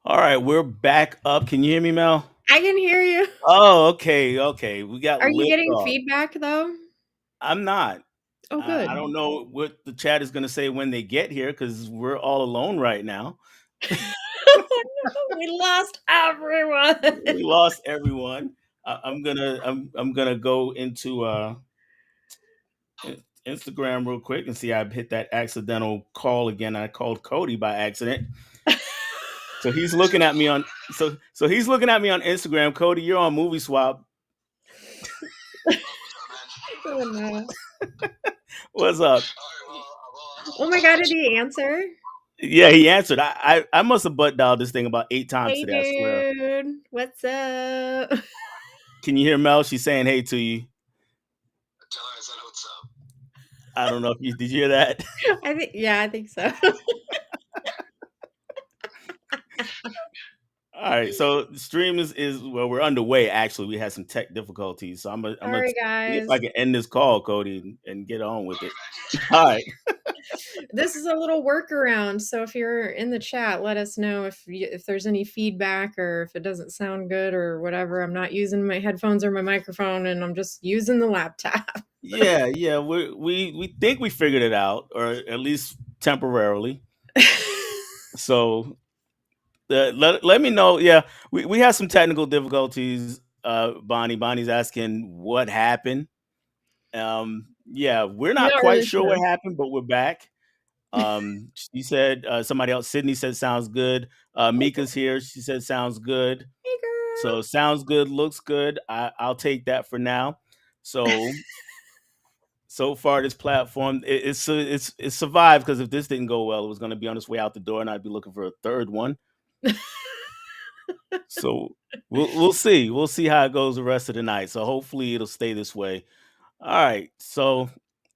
All right, we're back up. Can you hear me, Mel? I can hear you. Oh, okay, okay. We got Are you lift getting off. feedback though? I'm not. Oh, I good. don't know what the chat is going to say when they get here because we're all alone right now. Oh no, we lost everyone. We lost everyone. I'm gonna go into Instagram real quick and see. I hit that accidental call again. I called Cody by accident. So he's looking at me on he's looking at me on Instagram. Cody, you're on Movie Swap. Oh no. What's up? Oh my god, did he answer? Yeah, he answered. I must have butt dialed this thing about 8 times Hey today. I swear. dude, what's up? Can you hear Mel? She's saying hey to you. I don't know if you did you hear that. I think so. All right, so the stream is well, we're underway. Actually, we had some tech difficulties, so I'm gonna Sorry see if I guys. can end this call, Cody, and get on with it. All right. This is a little workaround, so if you're in the chat, let us know if there's any feedback or if it doesn't sound good or whatever. I'm not using my headphones or my microphone, and I'm just using the laptop. Yeah, yeah. We think we figured it out, or at least temporarily. So let me know. Yeah, we had some technical difficulties. Bonnie's asking what happened. Yeah, we're not Not quite really sure what sure. happened, but we're back. She said somebody else. Sydney said sounds good. Mika's here. She said sounds good. Hey, girl. So sounds good, looks good. I'll take that for now. So so far, this platform it's survived because if this didn't go well, it was going to be on its way out the door, and I'd be looking for a third one. So we'll see. We'll see how it goes the rest of the night. So hopefully it'll stay this way. All right. So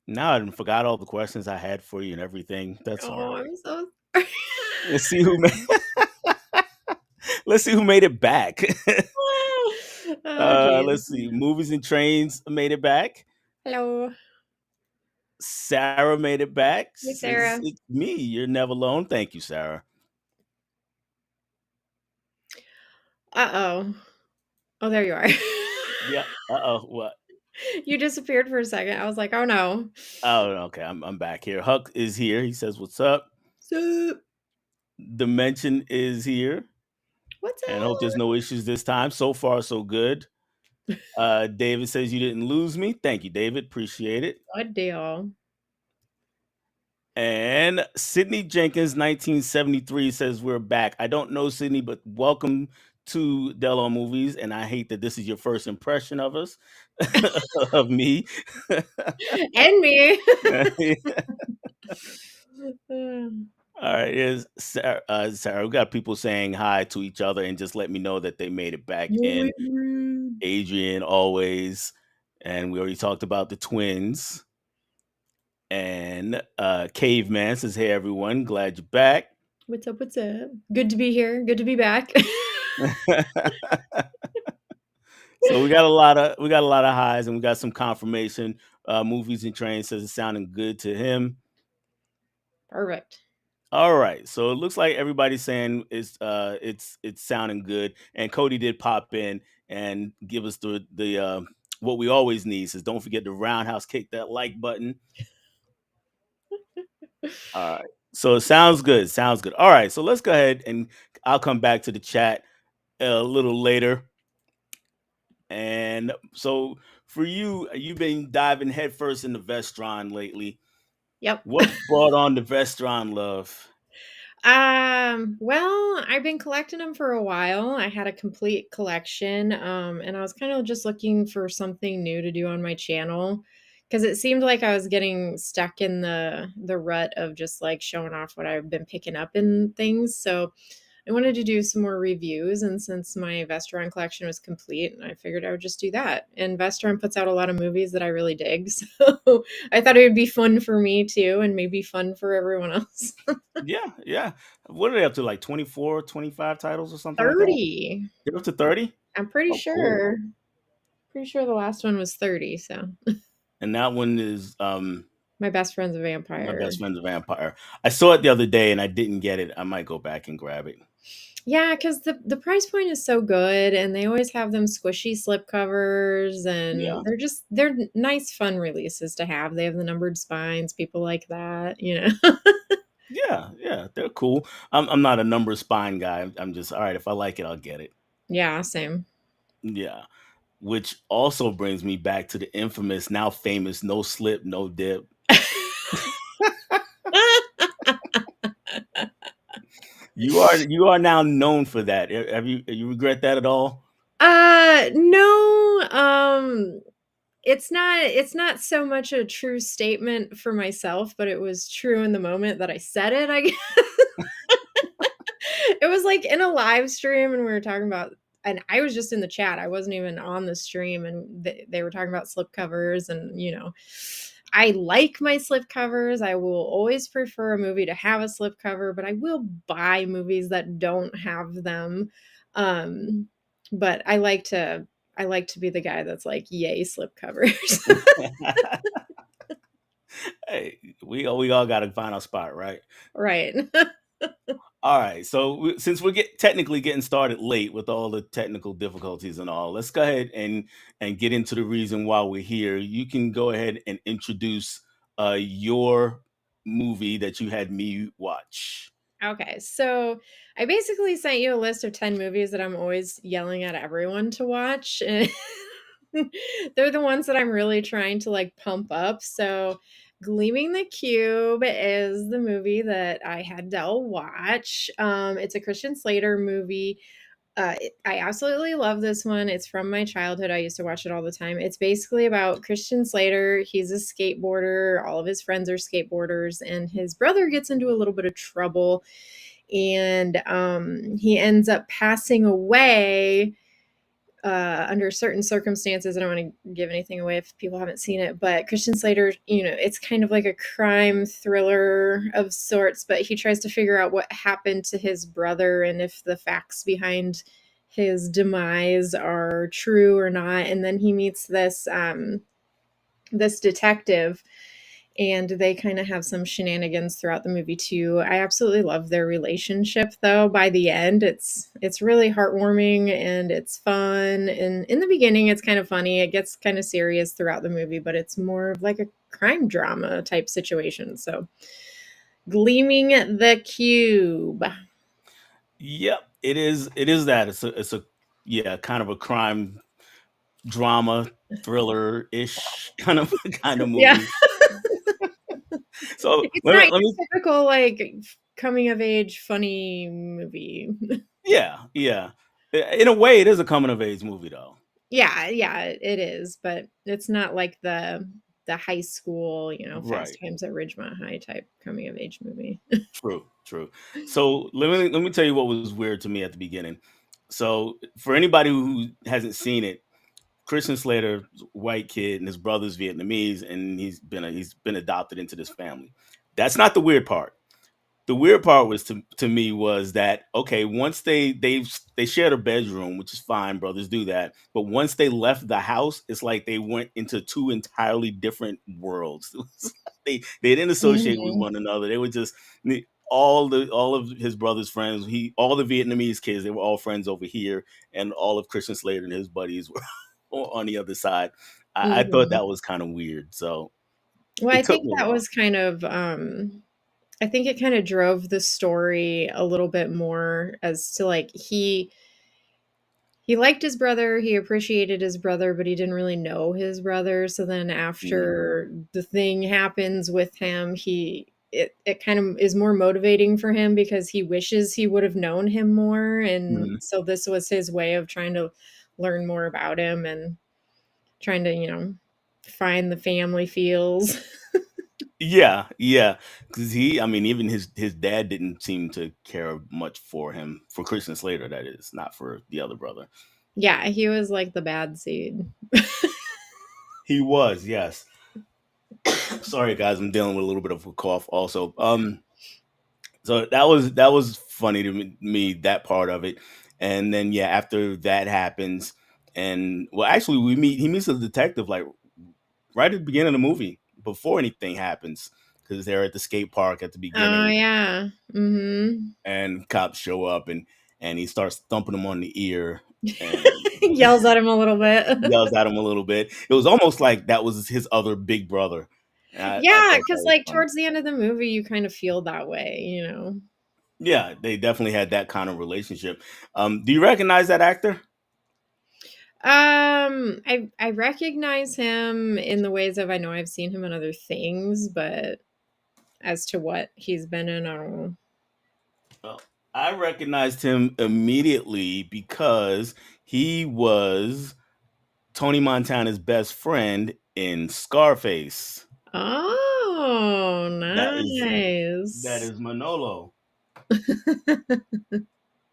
now I forgot all the questions I had for you and everything. That's all Oh, right. I'm so sorry. Let's see who made let's see who made it back. Oh, geez. Let's see. Movies and Trains made it back. Hello. Sarah made it back. Hey, Says Sarah. it's me. You're never alone. Thank you, Sarah. Uh-oh. Oh, there you are. Yeah. Uh-oh. What? You disappeared for a second. I was like, "Oh, no." Oh, okay. I'm back here. Huck is here. He says, "What's up?" Sup? Dimension is here, What's and hope there's up? no issues this time. So far, so good. David says you didn't lose me. Thank you, David. Appreciate it. Good deal. And Sydney Jenkins, 1973, says we're back. I don't know Sydney, but welcome to Delo Movies. And I hate that this is your first impression of us, of me. And me. All right, is Sarah, Sarah. We got people saying hi to each other and just let me know that they made it back You're in. rude. Adrian always, and we already talked about the twins. And Caveman says, "Hey everyone, glad you're back." What's up? What's up? Good to be here. Good to be back. So we got a lot of highs, and we got some confirmation. Movies and Trains says it's sounding good to him. Perfect. All right, so it looks like everybody's saying it's sounding good, and Cody did pop in and give us the what we always need. Says don't forget to roundhouse kick that like button. All right, so it sounds good. Sounds good. All right, so let's go ahead and I'll come back to the chat a little later. And so for you, you've been diving headfirst into Vestron lately. Yep. What brought on the Vestron love? Well, I've been collecting them for a while. I had a complete collection, and I was kind of just looking for something new to do on my channel because it seemed like I was getting stuck in the rut of just like showing off what I've been picking up in things. So I wanted to do some more reviews, and since my Vestron collection was complete, I figured I would just do that. And Vestron puts out a lot of movies that I really dig, so I thought it would be fun for me too, and maybe fun for everyone else. Yeah, yeah. What are they up to? Like 24, 25 titles or something like that? 30. They're up to 30? I'm pretty Oh, cool. sure. Pretty sure the last one was 30, so And that one is My Best Friend's a My Vampire. Best Friend's a Vampire. I saw it the other day and I didn't get it. I might go back and grab it. Yeah, because the price point is so good, and they always have them squishy slipcovers, Yeah. and they're nice, fun releases to have. They have the numbered spines, people like that, you know? Yeah, yeah, they're cool. I'm not a number spine guy. I'm just all right. If I like it, I'll get it. Yeah, same. Yeah, which also brings me back to the infamous, now famous, no slip, no dip. You are now known for that. Have you regret that at all? No, it's not so much a true statement for myself, but it was true in the moment that I said it, I guess. It was, like, in a live stream, and we were talking about and I was just in the chat, I wasn't even on the stream, and they were talking about slip covers and, I like my slip covers, I will always prefer a movie to have a slip cover, but I will buy movies that don't have them, um, but I like to be the guy that's like, "Yay, slip covers." Hey, we all got to find our spot, right? Right. All right. So since we're technically getting started late with all the technical difficulties and all, let's go ahead and get into the reason why we're here. You can go ahead and introduce your movie that you had me watch. Okay, so I basically sent you a list of 10 movies that I'm always yelling at everyone to watch. And they're the ones that I'm really trying to like pump up. So, Gleaming the Cube is the movie that I had Dell watch. It's a Christian Slater movie. I absolutely love this one. It's from my childhood. I used to watch it all the time. It's basically about Christian Slater. He's a skateboarder. All of his friends are skateboarders, and his brother gets into a little bit of trouble, and he ends up passing away under certain circumstances. I don't want to give anything away if people haven't seen it, but Christian Slater, it's kind of like a crime thriller of sorts, but he tries to figure out what happened to his brother and if the facts behind his demise are true or not. And then he meets this detective, and they kind of have some shenanigans throughout the movie too. I absolutely love their relationship though. By the end, it's really heartwarming and it's fun. And in the beginning, it's kind of funny. It gets kind of serious throughout the movie, but it's more of like a crime drama type situation. So, Gleaming the Cube. Yep, it is. It is that. It's a yeah, kind of a crime drama thriller ish kind of Yeah. movie. So It's let me not let me your typical like coming of age funny movie. yeah, yeah. In a way, it is a coming of age movie, though. Yeah, yeah, it is, but it's not like the high school, Fast Right. Times at Ridgemont High type coming of age movie. True. True. So let me tell you what was weird to me at the beginning. So for anybody who hasn't seen it, Christian Slater, white kid, and his brother's Vietnamese, and he's been adopted into this family. That's not the weird part. The weird part was to me was that okay, once they shared a bedroom, which is fine, brothers do that, but once they left the house, it's like they went into two entirely different worlds. It was like they didn't associate with Mhm. one another. They were just all of his brother's friends. All the Vietnamese kids, they were all friends over here, and all of Christian Slater and his buddies were on the other side. I thought Mhm. that was kind of weird. So Well, I it took think me a that while. was kind of, I think it kinda drove the story a little bit more as to, like, he liked his brother, he appreciated his brother, but he didn't really know his brother, so then Mhm. after the thing happens with him, it kind of is more motivating for him because he wishes he would have known him more, and Mhm. so this was his way of trying to learn more about him and trying to, find the family feels. Yeah, yeah, because I mean, even his dad didn't seem to care much for him, for Christian Slater, that is, not for the other brother. Yeah, he was like the bad seed. He was, yes. Sorry, guys, I'm dealing with a little bit of a cough, also. So that was funny to me, that part of it, and then yeah, after that happens, and well, actually, he meets a detective like right at the beginning of the movie before anything happens, because they're at the skate park at the Oh, beginning, yeah. Mhm. and cops show up, and he starts thumping him on the ear and Yells at him a little bit. yells at him a little bit. It was almost like that was his other big brother. And I Yeah, thought that because was like, funny. towards the end of the movie, you kind of feel that way, you know? Yeah, they definitely had that kind of relationship. Do you recognize that actor? I recognize him in the ways of I know I've seen him in other things, but as to what he's been in, I don't know. Well, I recognized him immediately because he was Tony Montana's best friend in Scarface. Oh, That nice. is Manolo.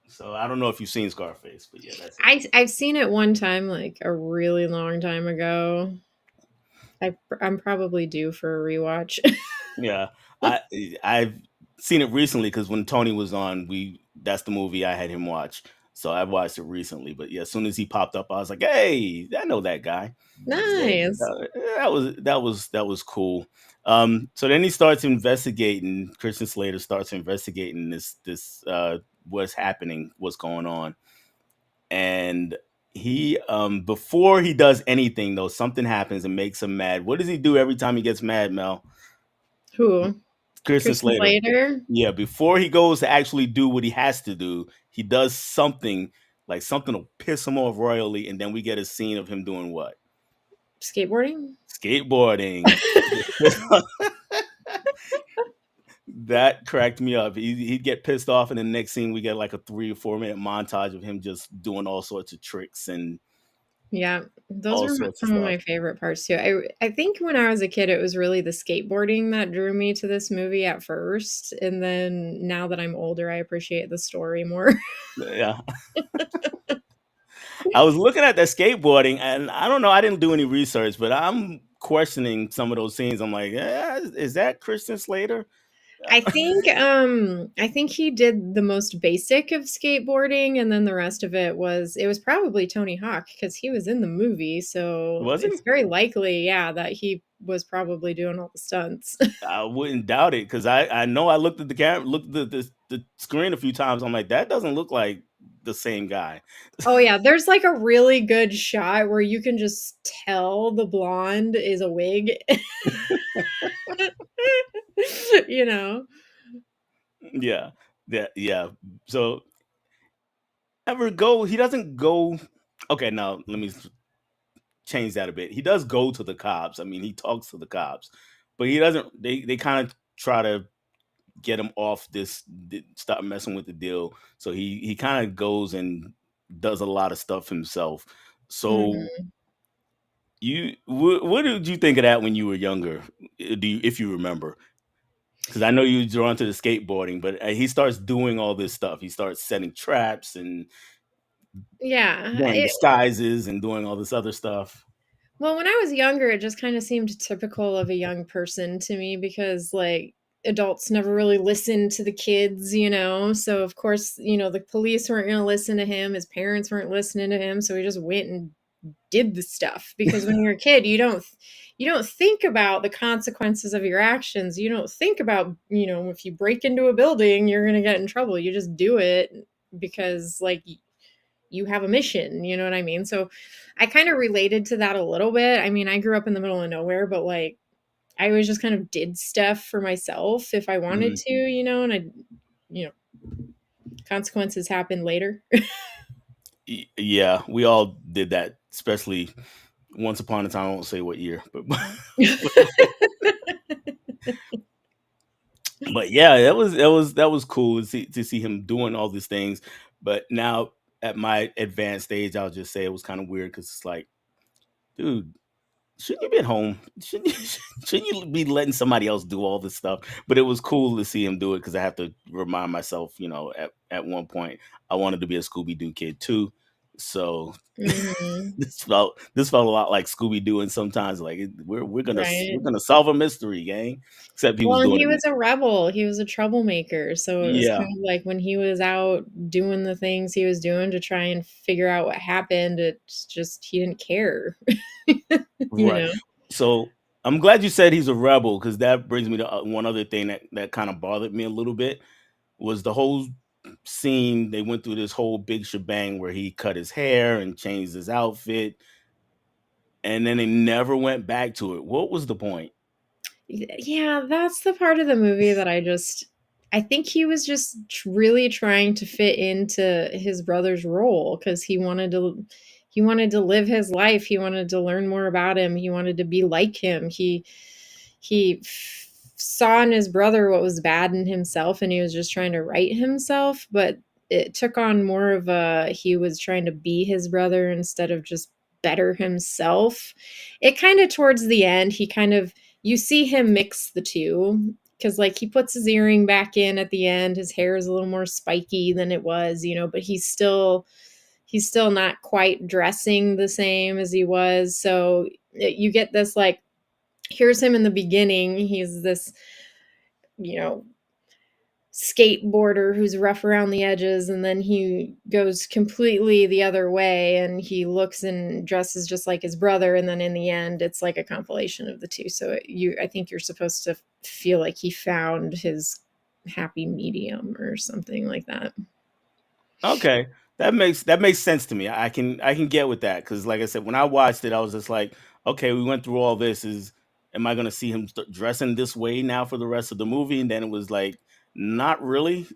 So I don't know if you've seen Scarface, but yeah, that's him. I've seen it one time, like, a really long time ago. I'm probably due for a rewatch. Yeah, I I've seen it recently because when Tony was on, we that's the movie I had him watch. So I watched it recently. But yeah, as soon as he popped up, I was like, "Hey, I know that guy." So Nice. that was cool. So then he starts investigating. Christian Slater starts investigating this what's happening, what's going on, and he before he does anything though, something happens and makes him mad. What does he do every time he gets mad, Mel? Who? Christian Christian Slater. Slater? Yeah, before he goes to actually do what he has to do, he does something like something will piss him off royally, and then we get a scene of him doing what? Skateboarding? Skateboarding. That cracked me up. He'd get pissed off, and the next scene we get like a 3 or 4 minute montage of him just doing all sorts of tricks and Yeah, those all were sorts of some of stuff. my favorite parts too. I think when I was a kid, it was really the skateboarding that drew me to this movie at first, and then now that I'm older, I appreciate the story more. Yeah, I was looking at that skateboarding, and I don't know. I didn't do any research, but I'm questioning some of those scenes. I'm like, is that Christian Slater? I think he did the most basic of skateboarding, and then the rest of it was probably Tony Hawk because he was in the movie, so Was he? it's very likely, yeah, that he was probably doing all the stunts. I wouldn't doubt it because I know I looked at the camera, looked at the screen a few times. I'm like, that doesn't look like the same guy. Oh yeah, there's like a really good shot where you can just tell the blonde is a wig. You know? Yeah, yeah. So ever go? He doesn't go. Okay, now let me change that a bit. He does go to the cops. I mean, he talks to the cops, but he doesn't. They kind of try to get him off stop messing with the deal. So he kind of goes and does a lot of stuff himself. So Mhm. what did you think of that when you were younger? Do you, if you remember? Because I know you were drawn to the skateboarding, but he starts doing all this stuff. He starts setting traps and Yeah, wearing disguises and doing all this other stuff. well, when I was younger, it just kinda seemed typical of a young person to me because, like, adults never really listened to the kids, you know? So, of course, you know, the police weren't gonna listen to him, his parents weren't listening to him, so he just went and did the stuff because when you're a kid, you don't think about the consequences of your actions. You don't think about, you know, if you break into a building, you're going to get in trouble. You just do it because like you have a mission, you know what I mean? So I kind of related to that a little bit. I mean, I grew up in the middle of nowhere, but like I always just kind of did stuff for myself if I wanted Mm. to, you know, and you know, consequences happen later. Yeah, we all did that, especially once upon a time. I won't say what year, but but yeah, that was cool to see him doing all these things. But now at my advanced age, I'll just say it was kind of weird because it's like, dude, shouldn't you be at home? Shouldn't you, shouldn't you be letting somebody else do all this stuff? But it was cool to see him do it because I have to remind myself, at one point I wanted to be a Scooby Doo kid too. So Mhm. this felt a lot like Scooby Doo, and sometimes like we're Right. gonna solve a mystery, gang. Except he was Well, and doing he it. was a rebel, he was a troublemaker, so it was Yeah, kind of like when he was out doing the things he was doing to try and figure out what happened, it's just he didn't care, you right. know? So I'm glad you said he's a rebel because that brings me to one other thing that kind of bothered me a little bit was the whole scene. They went through this whole big shebang where he cut his hair and changed his outfit, and then they never went back to it. What was the point? Yeah, that's the part of the movie that I think he was just really trying to fit into his brother's role because he wanted to live his life. He wanted to learn more about him. He wanted to be like him. He saw in his brother what was bad in himself, and he was just trying to right himself, but it took on more of a he was trying to be his brother instead of just better himself. It kind of towards the end, he kind of you see him mix the two because like he puts his earring back in at the end. His hair is a little more spiky than it was, but he's still not quite dressing the same as he was. So you get this like here's him in the beginning. He's this, you know, skateboarder who's rough around the edges, and then he goes completely the other way and he looks and dresses just like his brother, and then in the end it's like a compilation of the two. So I think you're supposed to feel like he found his happy medium or something like that. Okay, that makes sense to me. I can get with that because, like I said, when I watched it, I was just like, okay, we went through all this. Am I going to see him dressing this way now for the rest of the movie? And then it was like, not really.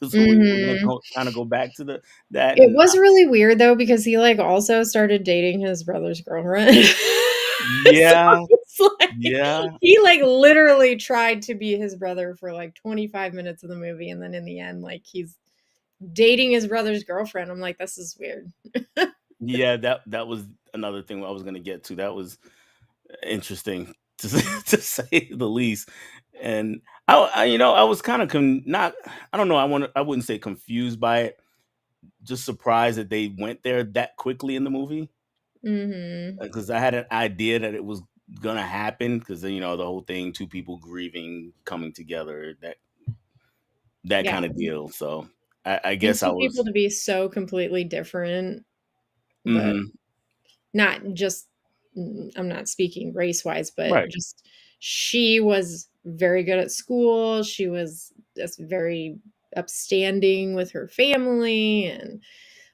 So we're gonna Mhm. kind of go back to that, It and was really weird though because he like also started dating his brother's girlfriend. So yeah, it's like yeah, he like literally tried to be his brother for like 25 minutes of the movie, and then in the end like he's dating his brother's girlfriend. I'm like, this is weird. yeah. That was another thing I was going to get to. That was interesting to say, to say the least. And I was kind of not. I don't know. I wouldn't say confused by it. Just surprised that they went there that quickly in the movie Mhm. because I had an idea that it was gonna happen because the whole thing, two people grieving, coming together, that Yeah. kind of deal. So I And guess I two people was. to be so completely different, but Hmm. not just I'm not speaking race-wise, but Right. just she was very good at school. She was just very upstanding with her family and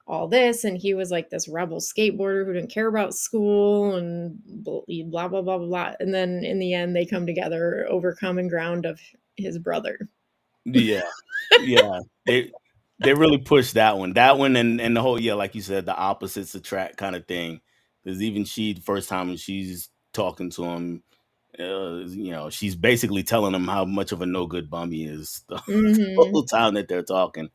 all this, and he was like this rebel skateboarder who didn't care about school and blah blah blah blah blah. And then in the end, they come together over common ground of his brother. Yeah. Yeah. They really pushed that one. That one and the whole, yeah, like you said, the opposites attract kind of thing. Because even she, the first time when she's talking to him, she's basically telling him how much of a no good bum he is the Hmm. whole time that they're talking.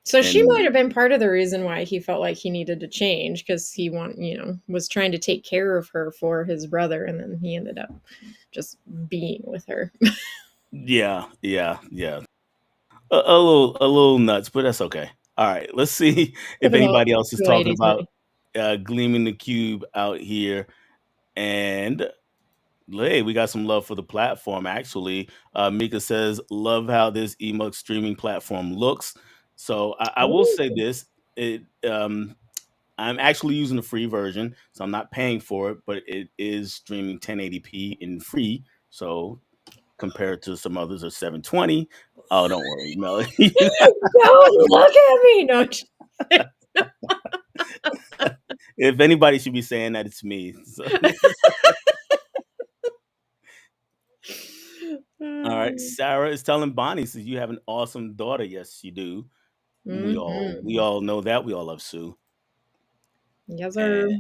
So she might And have been part of the reason why he felt like he needed to change because was trying to take care of her for his brother, and then he ended up just being with her. yeah, yeah, yeah. A little nuts, but that's okay. All right, let's see if Typical, anybody else is typical talking 80s about movie. Gleaming the Cube out here. And hey, we got some love for the platform. Actually, Mika says, "Love how this ebook streaming platform looks." So I will say Ooh. this: it I'm actually using the free version, so I'm not paying for it, but it is streaming 1080p in free. So compared to some others are 720. Oh, don't worry, Melody. Don't look at me. No. If anybody should be saying that, it's me. So, all right, Sarah is telling Bonnie, says you have an awesome daughter. Yes, you do. We Mhm. all know that. We all love Sue. Yes, And sir.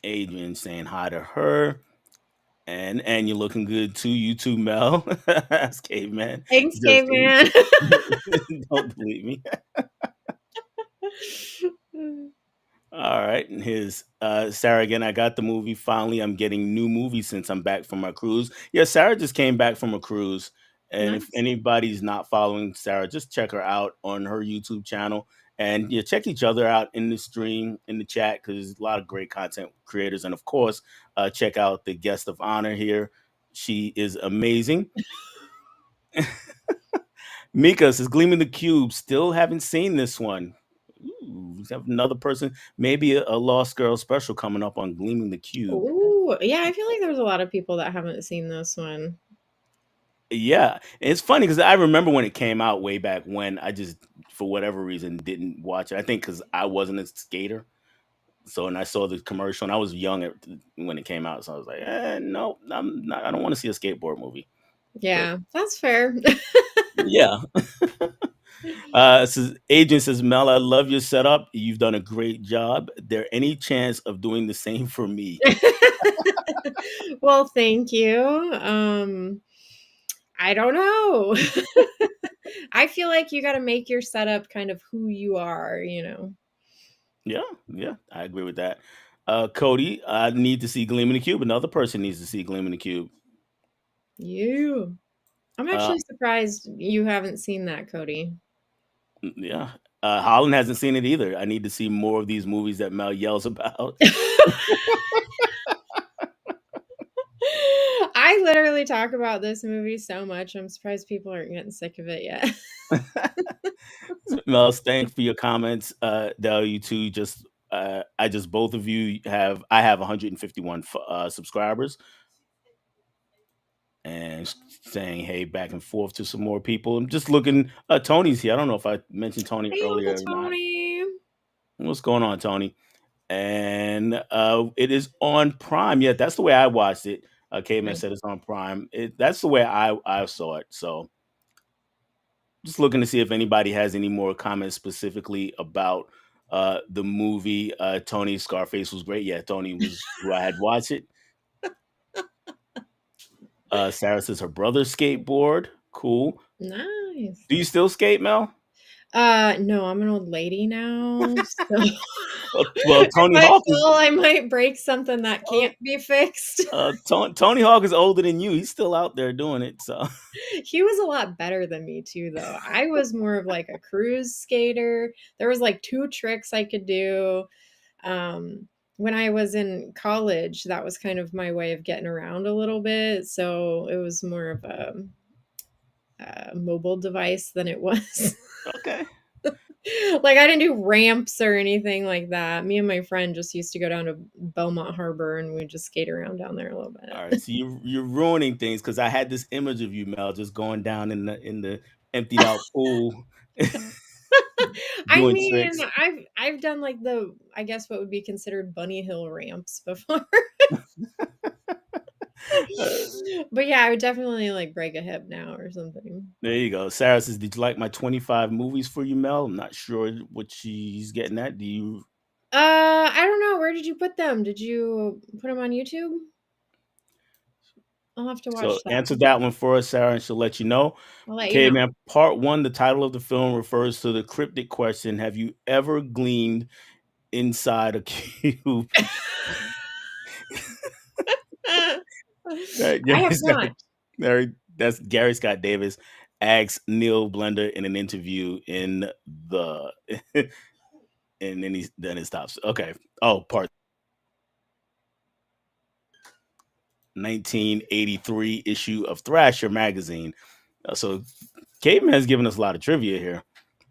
Adrian saying hi to her. And you're looking good too. You too, Mel. That's caveman. Thanks, Just kidding. caveman. Don't delete me. All right. And here's Sarah again. I got the movie. Finally, I'm getting new movies since I'm back from my cruise. Yeah, Sarah just came back from a cruise. And if Nice. anybody's not following Sarah, just check her out on her YouTube channel. And yeah, check each other out in the stream, in the chat, because there's a lot of great content creators. And of course, check out the guest of honor here. She is amazing. Mika says, Gleaming the Cube. Still haven't seen this one. Ooh, we have another person, maybe a Lost Girl special coming up on Gleaming the Cube. Ooh, Oh, yeah, I feel like there's a lot of people that haven't seen this one. Yeah, and it's funny because I remember when it came out way back when. I just, for whatever reason, didn't watch it. I think because I wasn't a skater. So, and I saw the commercial, and I was young when it came out, so I was like, no, I'm not. I don't want to see a skateboard movie. But Yeah, that's fair. yeah, says agent says, Mel, I love your setup. You've done a great job. There any chance of doing the same for me? Well, thank you. I don't know. I feel like you got to make your setup kind of who you are, you know. Yeah, yeah, I agree with that. Cody, I need to see Gleam in the Cube. Another person needs to see Gleam in the Cube. You. I'm Uh, actually surprised you haven't seen that, Cody. yeah, Holland hasn't seen it either. I need to see more of these movies that Mel yells about. I literally talk about this movie so much. I'm surprised people aren't getting sick of it yet. Mel, thanks for your comments. You two just I just both of you have I have 151 subscribers and saying hey back and forth to some more people. I'm just looking. Tony's here. I don't know if I mentioned Tony Hey, Uncle earlier or not. Tony. What's going on, Tony? And it is on Prime. Yeah, that's the way I watched it. Caveman Nice. said it's on Prime. That's the way I saw it. So just looking to see if anybody has any more comments specifically about the movie. Tony Scarface was great. Yeah, Tony was who I had watched it. Sarah says her brother skateboard. Cool. Nice. Do you still skate, Mel? No, I'm an old lady now, so Well, if Tony I Hawk is fall, I might break something that uh, can't be fixed. Tony Hawk is older than you. He's still out there doing it. So He was a lot better than me too, though. I was more of like a cruise skater. There was like 2 tricks I could do. When I was in college, that was kind of my way of getting around a little bit, so it was more of a mobile device than it was okay. like, I didn't do ramps or anything like that. Me and my friend just used to go down to Belmont Harbor, and we'd just skate around down there a little All bit. right, so you're ruining things because I had this image of you, Mel, just going down in the emptied out pool, I doing mean, tricks. I've done, like, the I guess what would be considered bunny hill ramps before. Uh, But, yeah, I would definitely, like, break a hip now or something. there you go. Sarah says, "Did you like my 25 movies for you, Mel?" I'm not sure what she's getting at. Do you? I don't know, where did you put them? Did you put them on YouTube? I'll have to So watch that. answer that one for us, Sarah, and she'll let you know. I'll let you Okay, know. man. Part one, the title of the film refers to the cryptic question: have you ever gleamed inside a cube? I have Gary Scott, not. that's Gary Scott Davis asks Neil Blender in an interview in the, and then it stops. Okay. Oh, part 1983 issue of Thrasher magazine. So Caveman has given us a lot of trivia here.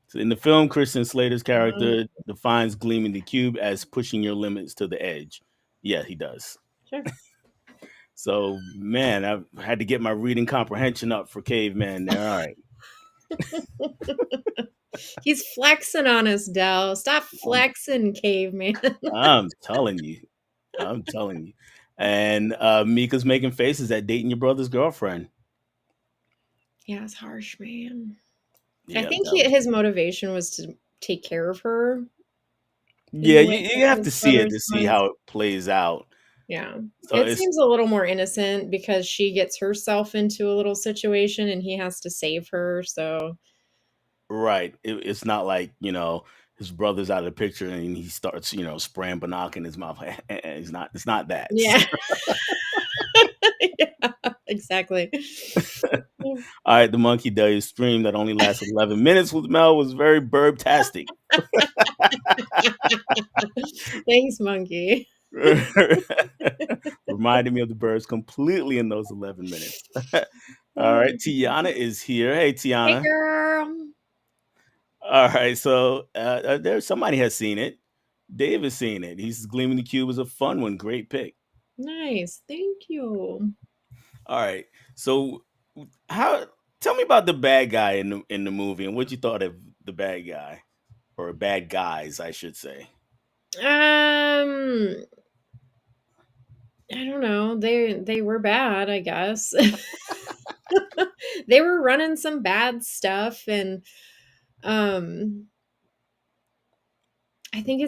So in the film, Christian Slater's character Oh, defines gleaming the cube as pushing your limits to the edge. Yeah, he does. sure. So, man, I had to get my reading comprehension up for Caveman there. All right. He's flexing on us, Dell. Stop I'm, flexing, caveman. I'm telling you. I'm telling you. And Mika's making faces at dating your brother's girlfriend. Yeah, it's harsh, man. I Yeah, think his motivation was to take care of her in yeah. the You, way you have his to see it brother's to see was. how it plays out. Yeah. So It it's seems a little more innocent because she gets herself into a little situation and he has to save her, so right. It's not like his brother's out of the picture and he starts spraying Bannock in his mouth. It's not. It's not that. yeah. Yeah, exactly. All right, the Monkey Day stream that only lasted 11 minutes with Mel was very burb-tastic. Thanks, monkey. Reminded me of the birds completely in those 11 minutes. All right, Tiana is here. Hey, Hey, Tiana. girl. All right, so there's somebody has seen it. Dave has seen it. He's Gleaming the Cube is a fun one. Great pick. Nice. Thank you. All right. So how tell me about the bad guy in the movie and what you thought of the bad guy or bad guys, I should say. Um, I don't know. They were bad, I guess. They were running some bad stuff, and um I think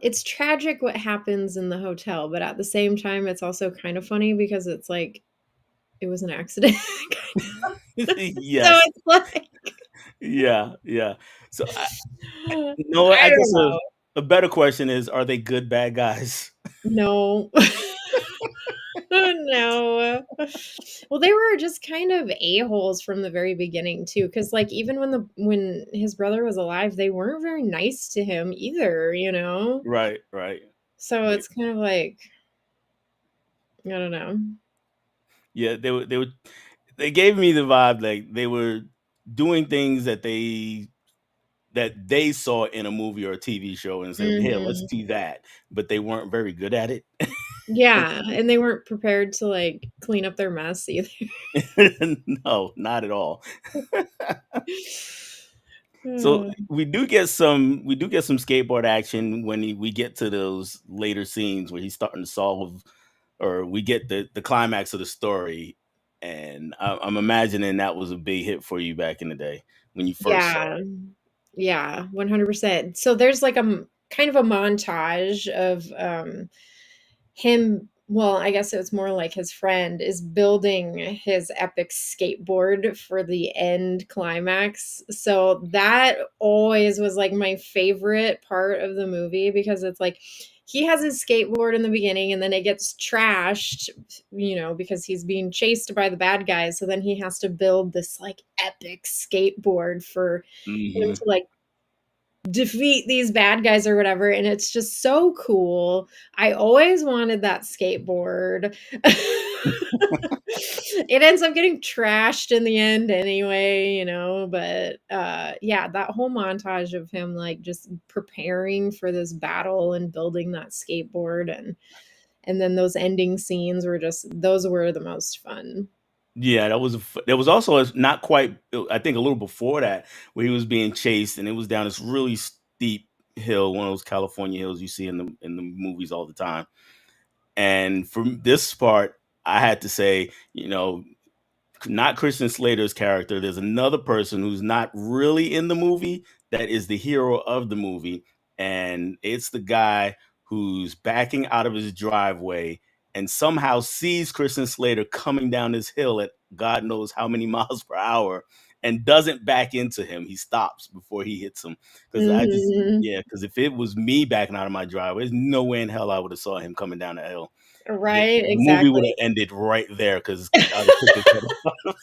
it's tragic what happens in the hotel, but at the same time it's also kind of funny because it's like it was an accident. So Yes. it's like Yeah, yeah. So no, I I don't guess know. a better question is, are they good bad guys? No. No. Well, they were just kind of a-holes from the very beginning too, because like even when his brother was alive, they weren't very nice to him either, you know? Right, right. So They it's kind of like, I don't know. yeah, they gave me the vibe like they were doing things that they saw in a movie or a TV show and said, "Here, let's Mhm. do that," but they weren't very good at it. Yeah, and they weren't prepared to, like, clean up their mess either. No, not at all. So Uh, we do get some skateboard action when we get to those later scenes where he's starting to solve, or we get the climax of the story, and I'm imagining that was a big hit for you back in the day when you first saw yeah. Yeah, 100%. So there's, like, kind of a montage of, him well, I guess it was more like his friend is building his epic skateboard for the end climax. So that always was like my favorite part of the movie because it's like he has his skateboard in the beginning and then it gets trashed, because he's being chased by the bad guys. So then he has to build this like epic skateboard for it. him to like defeat these bad guys or whatever, and it's just so cool. I always wanted that skateboard. It ends up getting trashed in the end anyway, but yeah, that whole montage of him like just preparing for this battle and building that skateboard and then those ending scenes were just those were the most fun. Yeah, there was also not quite, I think a little before that, where he was being chased and it was down this really steep hill, one of those California hills you see in the movies all the time. And for this part, I had to say, not Christian Slater's character. There's another person who's not really in the movie that is the hero of the movie, and it's the guy who's backing out of his driveway and somehow sees Christian Slater coming down this hill at God knows how many miles per hour and doesn't back into him. He stops before he hits him. Mhm. Because if it was me backing out of my driveway, there's no way in hell I would have saw him coming down the hill. Right, The movie would exactly. have ended right there because I'd have took his head off.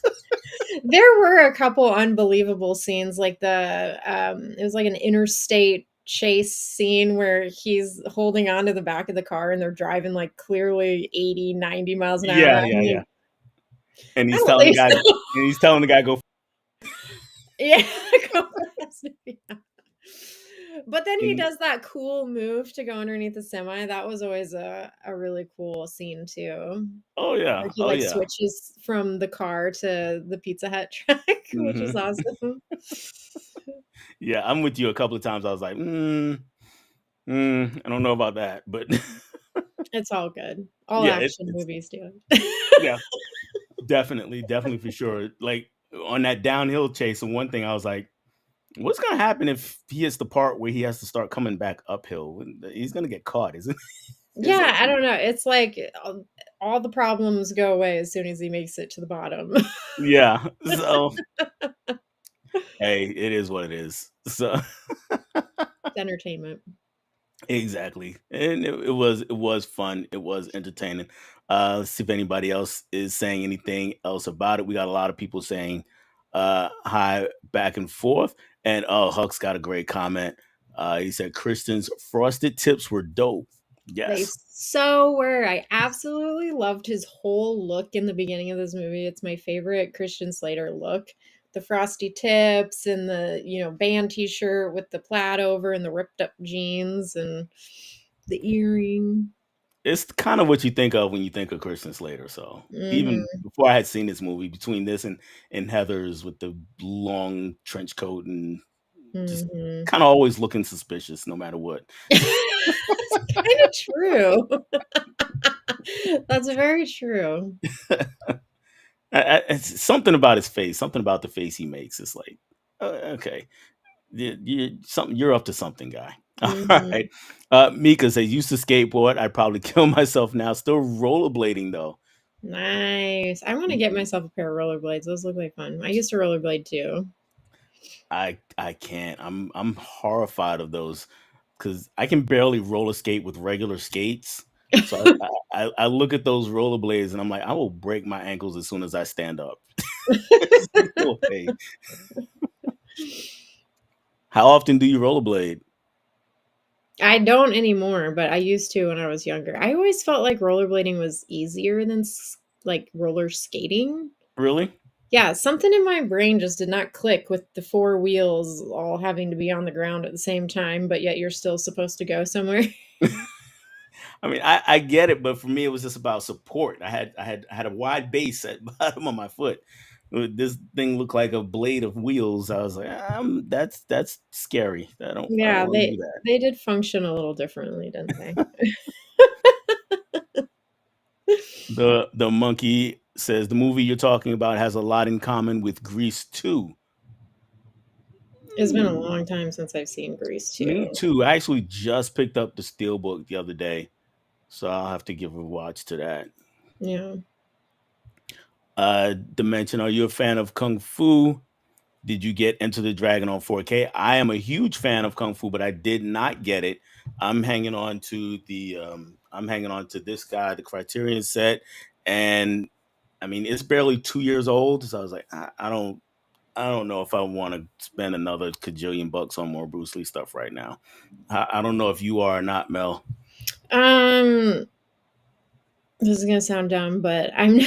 There were a couple unbelievable scenes, like it was like an interstate chase scene where he's holding on to the back of the car and they're driving like clearly 80, 90 miles an hour. Yeah, I'm yeah, like, yeah. And I don't think so. he's telling the guy go. Yeah, go fast. Yeah. But then he And does that cool move to go underneath the semi. That was always a really cool scene too. oh Where yeah, he oh like yeah. switches from the car to the Pizza Hut truck, which is Hmm. awesome. Yeah, I'm with you. A couple of times I was like, I don't know about that, but It's all good. All yeah, action it's movies do yeah, definitely, definitely for sure. Like on that downhill chase, and one thing I was like, what's gonna happen if he hits the part where he has to start coming back uphill? He's gonna get caught, isn't? Is it? Yeah, I don't know. It's like all the problems go away as soon as he makes it to the bottom. Yeah. So hey, it is what it is. So It's entertainment. exactly, and it was fun. It was entertaining. Let's see if anybody else is saying anything else about it. We got a lot of people saying hi back and forth, and oh, Huck's got a great comment. He said Kristen's frosted tips were dope. They Yes. so were. I absolutely loved his whole look in the beginning of this movie. It's my favorite Christian Slater look. The frosty tips and the, band t-shirt with the plaid over and the ripped up jeans and the earring. it's kind of what you think of when you think of Christian Slater. So even Mhm, before I had seen this movie, between this and Heather's with the long trench coat and just mhm. kind of always looking suspicious, no matter what. That's kinda true. That's very true. It's something about his face, something about the face he makes. It's like, okay, you're up to something, guy. All right. Mhm. Mika says, used to skateboard. I'd probably kill myself now. Still rollerblading though. Nice. I wanna get myself a pair of rollerblades, those look like fun. I used to rollerblade too. I can't. I'm horrified of those because I can barely roller skate with regular skates. So I look at those rollerblades and I'm like, I will break my ankles as soon as I stand up. There's no way. How often do you rollerblade? I don't anymore, but I used to when I was younger. I always felt like rollerblading was easier than like roller skating. Really? Yeah, something in my brain just did not click with the four wheels all having to be on the ground at the same time, but yet you're still supposed to go somewhere. I mean, I get it, but for me, it was just about support. I had a wide base at bottom of my foot. This thing looked like a blade of wheels. I was like, that's scary. I don't Yeah, want to do that. they did function a little differently, didn't they? The monkey says the movie you're talking about has a lot in common with Grease 2. It's been a Hmm, long time since I've seen Grease me too. too. I actually just picked up the Steelbook the other day, so I'll have to give a watch to that. Yeah. Dimension, are you a fan of Kung Fu? Did you get Enter the Dragon on 4K? I am a huge fan of Kung Fu, but I did not get it. I'm hanging on to this guy, the Criterion set, and I mean it's barely 2 years old. So I was like, I don't know if I want to spend another cajillion bucks on more Bruce Lee stuff right now. I don't know if you are or not, Mel. Um, this is gonna sound dumb, but I'm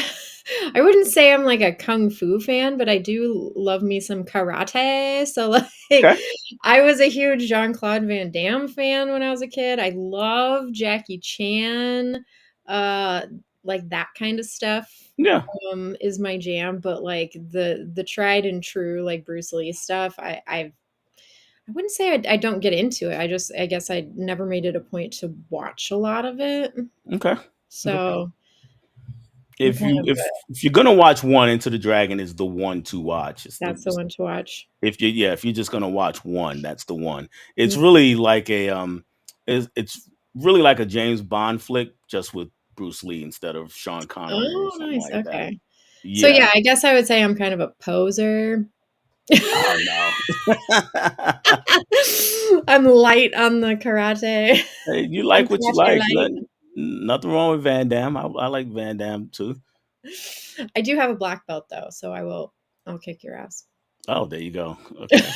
I wouldn't say I'm like a kung fu fan, but I do love me some karate. So like Okay. I was a huge Jean-Claude Van Damme fan when I was a kid. I love Jackie Chan. Uh like that kind of stuff Yeah. is my jam, but like the tried and true like Bruce Lee stuff, I wouldn't say I don't get into it. I guess I never made it a point to watch a lot of it. Okay. Okay. So I'm If kind you of if if you're gonna watch one, Into the Dragon is the one to watch. that's the one to watch. If you're just gonna watch one, that's the one. It's Mm. really like it's really like a James Bond flick, just with Bruce Lee instead of Sean Connery or Oh, something nice. like that. Okay. So Yeah. yeah, I guess I would say I'm kind of a poser. Oh no. I'm light on the karate. Hey, you I'm like what you karate like. light. Nothing wrong with Van Damme. I like Van Damme too. I do have a black belt though, so I'll kick your ass. Oh, there you go. Okay.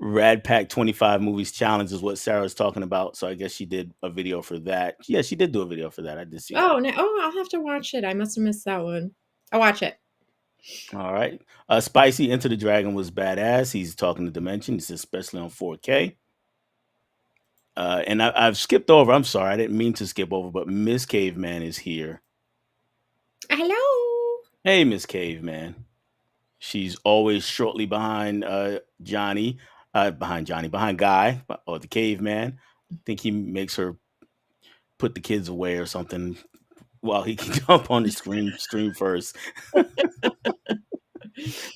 Rad Pack 25 Movies Challenge is what Sarah's talking about. So I guess she did a video for that. Yeah, she did do a video for that. I did see that. Oh, no, oh, I'll have to watch it. I must have missed that one. I'll watch it. All right. Spicy Into the Dragon was badass. He's talking to Dimension. It's especially on 4K. And I've skipped over. I'm sorry. I didn't mean to skip over, but Miss Caveman is here. Hello. Hey, Miss Caveman. She's always shortly behind behind Guy, or the Caveman. I think he makes her put the kids away or something while he can jump on the stream first.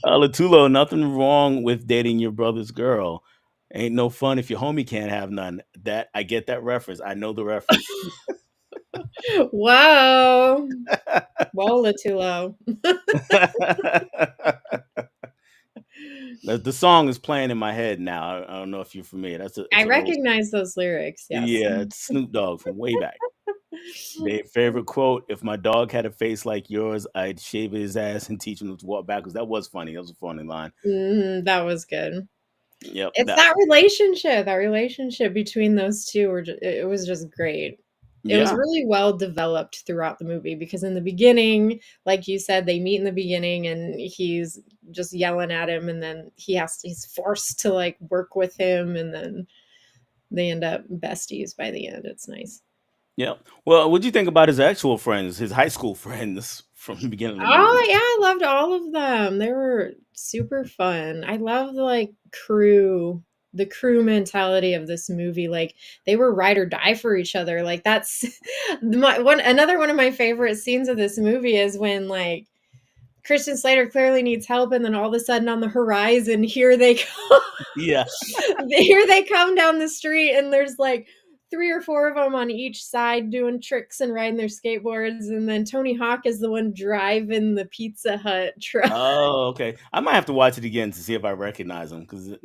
Latulo, nothing wrong with dating your brother's girl. Ain't no fun if your homie can't have none. That I get that reference. I know the reference. Whoa. Whoa, Latulo. The song is playing in my head now. I don't know if you're familiar. I It's a little, recognize those lyrics, yes. yeah. It's Snoop Dogg from way back. Their favorite quote: "If my dog had a face like yours, I'd shave his ass and teach him to walk backwards." That was funny. That was a funny line. Mhm, that was good. Yep. It's that relationship between those 2 were it was just great. It was Yeah. really well developed throughout the movie because in the beginning, like you said, they meet in the beginning and he's just yelling at him and then he's forced to, like, work with him and then they end up besties by the end. It's nice. Yeah. Well, what do you think about his actual friends, his high school friends from the beginning of the movie? Oh yeah, I loved all of them. They were super fun. I love the the crew mentality of this movie. Like they were ride or die for each other. Like that's another one of my favorite scenes of this movie is when like Christian Slater clearly needs help, and then all of a sudden on the horizon, here they come. Yeah. Here they come down the street, and there's like three or four of them on each side doing tricks and riding their skateboards, and then Tony Hawk is the one driving the Pizza Hut truck. Oh, okay. I might have to watch it again to see if I recognize him because I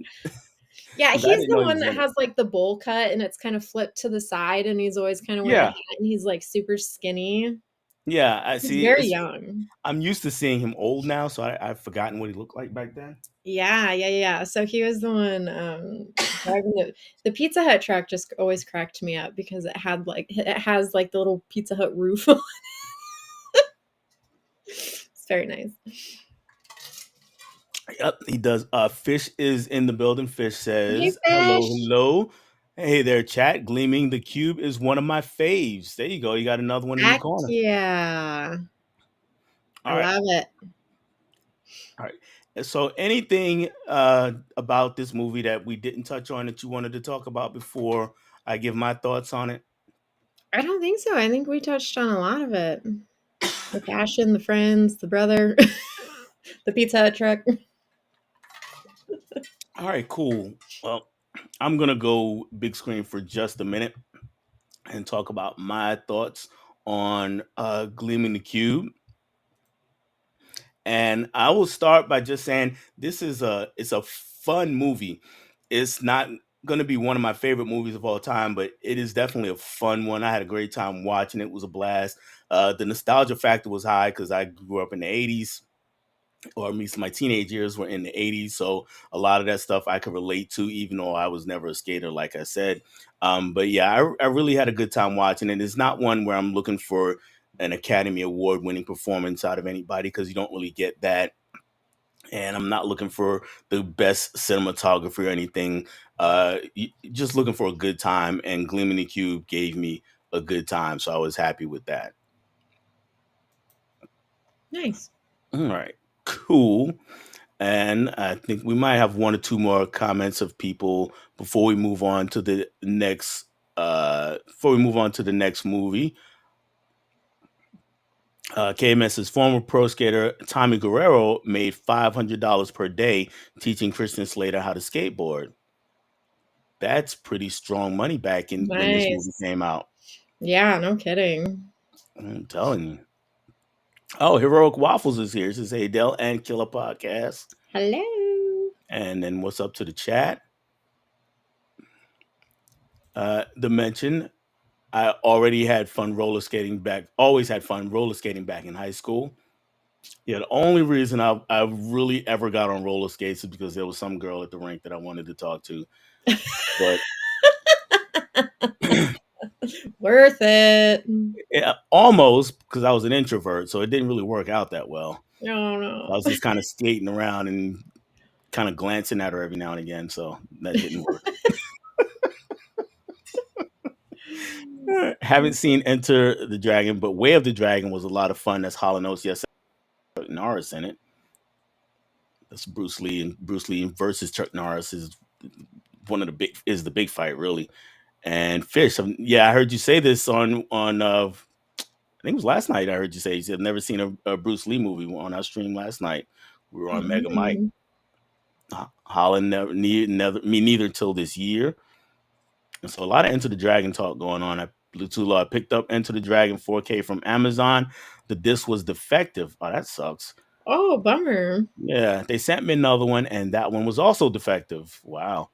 Yeah, he's didn't the know he one was that in it. has like the bowl cut, and it's kind of flipped to the side, and he's always kind of wearing a Yeah. hat, and he's like super skinny. Yeah. I He's see. very young. I'm used to seeing him old now, so I've forgotten what he looked like back then. Yeah. So he was the one driving the Pizza Hut truck. Just always cracked me up because it has like the little Pizza Hut roof. It's very nice. Yep, he does. Fish is in the building. Fish Hey, says, "Hello, Fish. hello." Hey there, chat. Gleaming the cube is one of my faves. There you go. You got another one in your Heck corner. yeah. I All right, love it. all right. So, anything about this movie that we didn't touch on that you wanted to talk about before I give my thoughts on it? I don't think so. I think we touched on a lot of it. The fashion, the friends, the brother, the Pizza Hut truck. All right, cool. Well, I'm gonna go big screen for just a minute and talk about my thoughts on Gleaming the Cube. And I will start by just saying it's a fun movie. It's not going to be one of my favorite movies of all time, but it is definitely a fun one. I had a great time watching it. It was a blast. The nostalgia factor was high because I grew up in the 80s, or at least my teenage years were in the 80s. So a lot of that stuff I could relate to, even though I was never a skater, like I said. But yeah, I really had a good time watching it. It's not one where I'm looking for an Academy Award winning performance out of anybody because you don't really get that. And I'm not looking for the best cinematography or anything. Just looking for a good time. And Gleaming the Cube gave me a good time. So I was happy with that. Nice. All right, cool. And I think we might have one or two more comments of people before we move on to the next movie. KMS's former pro skater Tommy Guerrero made $500 per day teaching Christian Slater how to skateboard. That's pretty strong money back in when this movie Nice. came out. Yeah, no kidding. I'm telling you. Oh, Heroic Waffles is here. This is Adele and Killer Podcast. Hello. And then what's up to the chat? The mention I already had fun roller skating back. Always had fun roller skating back in high school. Yeah, the only reason I really ever got on roller skates is because there was some girl at the rink that I wanted to talk to. But Worth it. yeah, almost because I was an introvert, so it didn't really work out that well. Oh I no. was just kind of skating around and kind of glancing at her every now and again, so that didn't work. Haven't seen Enter the Dragon, but Way of the Dragon was a lot of fun. That's Hall and Oates. Yes, Chuck Norris in it. That's Bruce Lee versus Chuck Norris is the big fight really. And Fish, yeah, I heard you say this on I think it was last night. I heard you say you said never seen a Bruce Lee movie on our stream last night. We were on Mega Mike. Mm. Holland me neither till this year. And so a lot of Enter the Dragon talk going on. I picked up Enter the Dragon 4K from Amazon. The disc was defective. Oh, that sucks. Oh, bummer. Yeah, they sent me another one, and that one was also defective. Wow,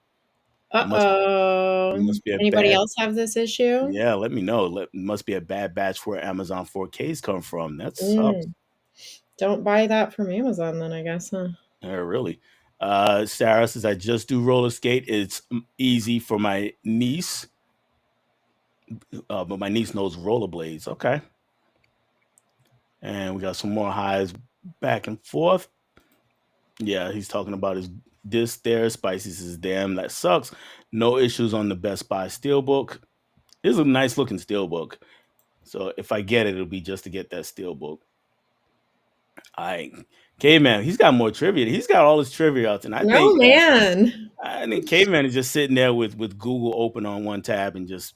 it Uh-oh. must be a Anybody bad. else have this issue? Yeah, let me know. Must be a bad batch where Amazon 4Ks come from. That sucks. Mm. Don't buy that from Amazon then, I guess, huh? Yeah, really. Sarah says I just do roller skate. It's easy for my niece, but my niece knows rollerblades. Okay, and we got some more highs back and forth. Yeah, he's talking about his this there spicy says, damn, that sucks. No issues on the Best Buy Steelbook. This is a nice looking Steelbook. So if I get it, it'll be just to get that Steelbook. I Caveman, he's got more trivia. He's got all his trivia out, and Oh man. I think Caveman is just sitting there with Google open on one tab and just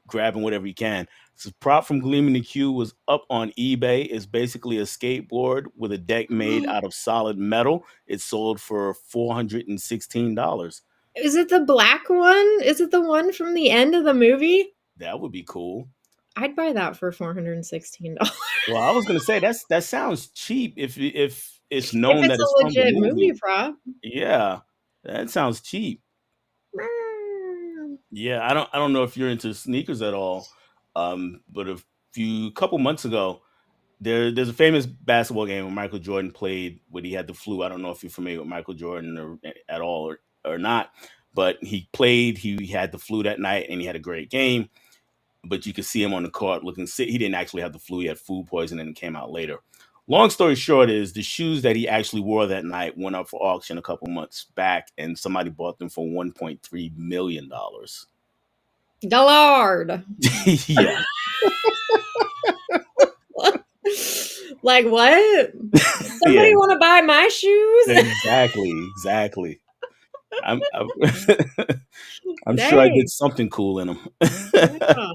grabbing whatever he can. This prop from Gleaming the Q was up on eBay. It's basically a skateboard with a deck made out of solid metal. It sold for $416. Is it the black one? Is it the one from the end of the movie? That would be cool. I'd buy that for $416. Well, I was gonna say that sounds cheap if it's If known it's that it's a from the legit movie movie. prop. Yeah, that sounds cheap. Yeah, I don't know if you're into sneakers at all, but couple months ago, there's a famous basketball game where Michael Jordan played when he had the flu. I don't know if you're familiar with Michael Jordan at all or not, but he played. He had the flu that night and he had a great game. But you could see him on the court looking sick. He didn't actually have the flu. He had food poisoning and came out later. Long story short is the shoes that he actually wore that night went up for auction a couple months back, and somebody bought them for $1.3 million. Gallard. Yeah, Like what? yeah, Somebody want to buy my shoes? exactly. I'm I'm sure I did Dang. something cool in them. Yeah.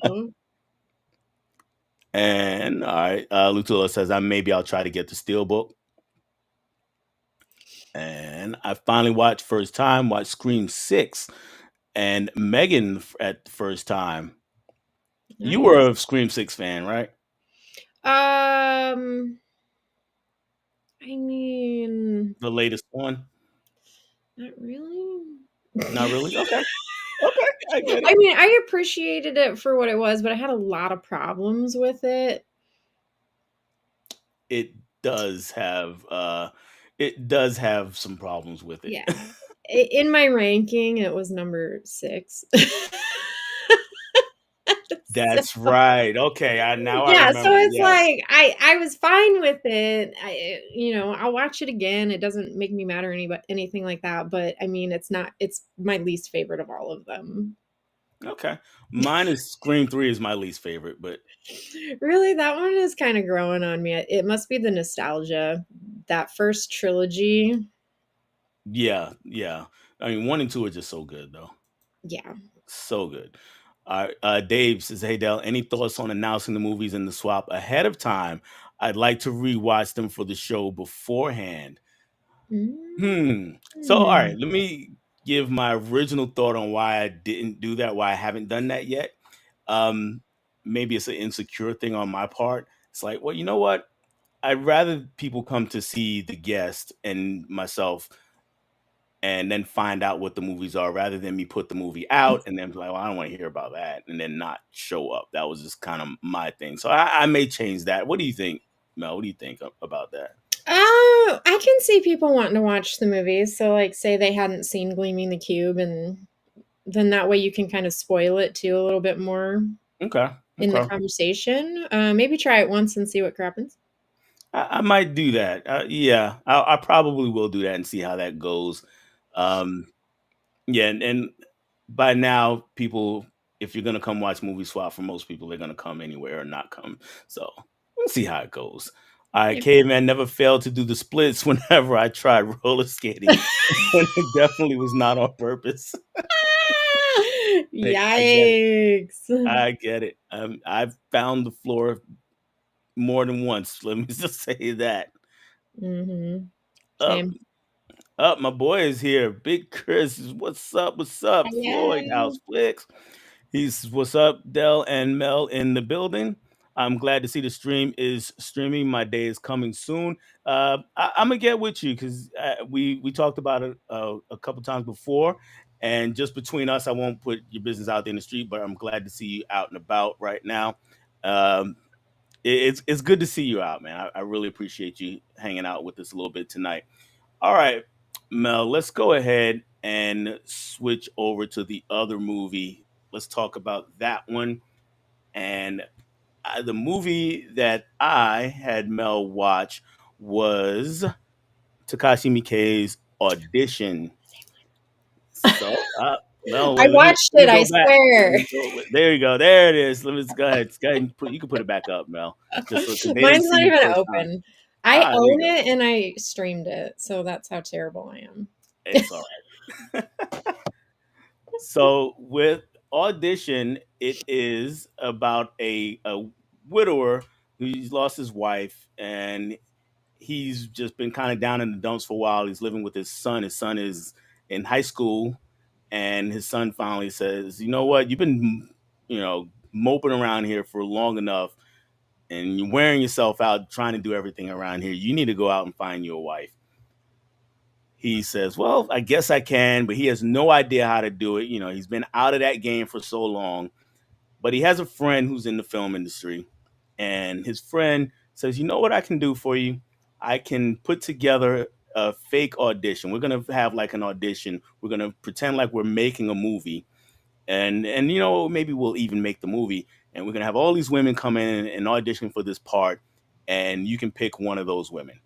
And all right, Lutula says maybe I'll try to get the Steelbook. And I finally watched first time, watched Scream 6 and Megan at the first time. You were Nice. a Scream 6 fan, right? Um, I mean, The latest one? not really. Not really? Okay. Okay. I get it. I mean, I appreciated it for what it was, but I had a lot of problems with it. It does have it does have some problems with it. Yeah. In my ranking, it was number 6. So That's right. Okay, now I yeah, so remember. it's Yes. like I was fine with it. I'll watch it again. It doesn't make me mad or anything like that, but I mean, it's my least favorite of all of them. Okay. Mine is Scream 3 is my least favorite, but Really, that one is kind of growing on me. It must be the nostalgia. That first trilogy. yeah, yeah. I mean, 1 and 2 are just so good though. Yeah. So good. All right, Dave says, "Hey Dell, any thoughts on announcing the movies in the swap ahead of time? I'd like to rewatch them for the show beforehand." So, all right, Mm. let me give my original thought on why I didn't do that, why I haven't done that yet. Um, Maybe it's an insecure thing on my part. It's like, well, you know what? I'd rather people come to see the guest and myself and then find out what the movies are rather than me put the movie out and then be like, well, I don't want to hear about that and then not show up. That was just kind of my thing. So I may change that. What do you think, Mel? What do you think about that? Oh, I can see people wanting to watch the movies. So, like, say they hadn't seen Gleaming the Cube, and then that way you can kind of spoil it too a little bit more Okay. in the Okay. conversation. Maybe try it once and see what happens. I might do that. Yeah, I probably will do that and see how that goes. Um, yeah, and by now, people, if you're gonna come watch movie swap, for most people, they're gonna come anywhere or not come. So we'll see how it goes. All right, Yeah. Caveman never failed to do the splits whenever I tried roller skating, and it definitely was not on purpose. I get it. Yikes. I get it. I've found the floor more than once. Let me just say that. Mhm. Up, Same. my boy is here. Big Chris, what's up? What's up? Floyd Hello. House Flicks. He's what's up, Dell and Mel in the building. I'm glad to see the stream is streaming. My day is coming soon. I'm gonna get with you because we talked about it a couple times before, and just between us, I won't put your business out there in the street. But I'm glad to see you out and about right now. Um, it's good to see you out, man. I really appreciate you hanging out with us a little bit tonight. All right, Mel, let's go ahead and switch over to the other movie. Let's talk about that one. And the movie that I had Mel watch was Takashi Miike's Audition. So, no, I watched let me it, I go back. swear. There you go. There it is. Let me go ahead. Go ahead and you can put it back up, Mel, just so because they didn't Mine's see not you even first time. open. I There you own go. it and I streamed it, so that's how terrible I am. It's all right. So with Audition, it is about a widower who's lost his wife, and he's just been kind of down in the dumps for a while. He's living with his son. His son is in high school, and his son finally says, "You know what? You've been, moping around here for long enough, and you're wearing yourself out trying to do everything around here. You need to go out and find your wife." He says, "Well, I guess I can," but he has no idea how to do it. He's been out of that game for so long. But he has a friend who's in the film industry, and his friend says, "You know what I can do for you? I can put together a fake audition. We're gonna have like an audition. We're gonna pretend like we're making a movie, and maybe we'll even make the movie. And we're gonna have all these women come in and audition for this part, and you can pick one of those women."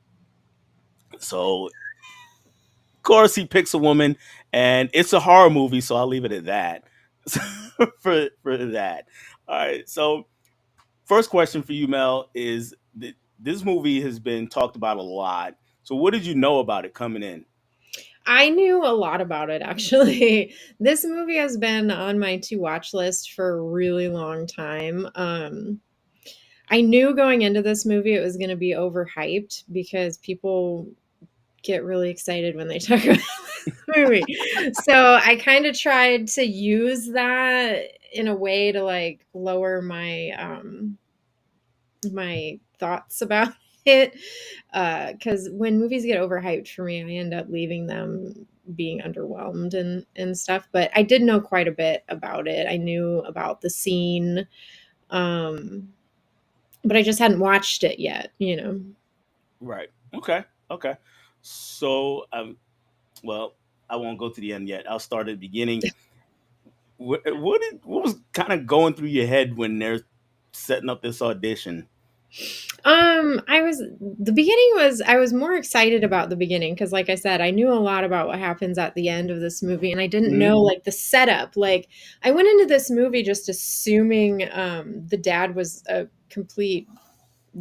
So of course he picks a woman, and it's a horror movie, so I'll leave it at that. For that. All right. So first question for you, Mel, is this movie has been talked about a lot. So what did you know about it coming in? I knew a lot about it actually. This movie has been on my to watch list for a really long time. I knew going into this movie it was going to be overhyped because people get really excited when they talk about the movie. So I kind of tried to use that in a way to like lower my thoughts about it. Because when movies get overhyped for me, I end up leaving them being underwhelmed and stuff. But I did know quite a bit about it. I knew about the scene, um, but I just hadn't watched it yet. Right. Okay. Okay. So, well, I won't go to the end yet. I'll start at the beginning. What was kind of going through your head when they're setting up this audition? The beginning was I was more excited about the beginning because like I said, I knew a lot about what happens at the end of this movie and I didn't Hmm. know like the setup. Like I went into this movie just assuming the dad was a complete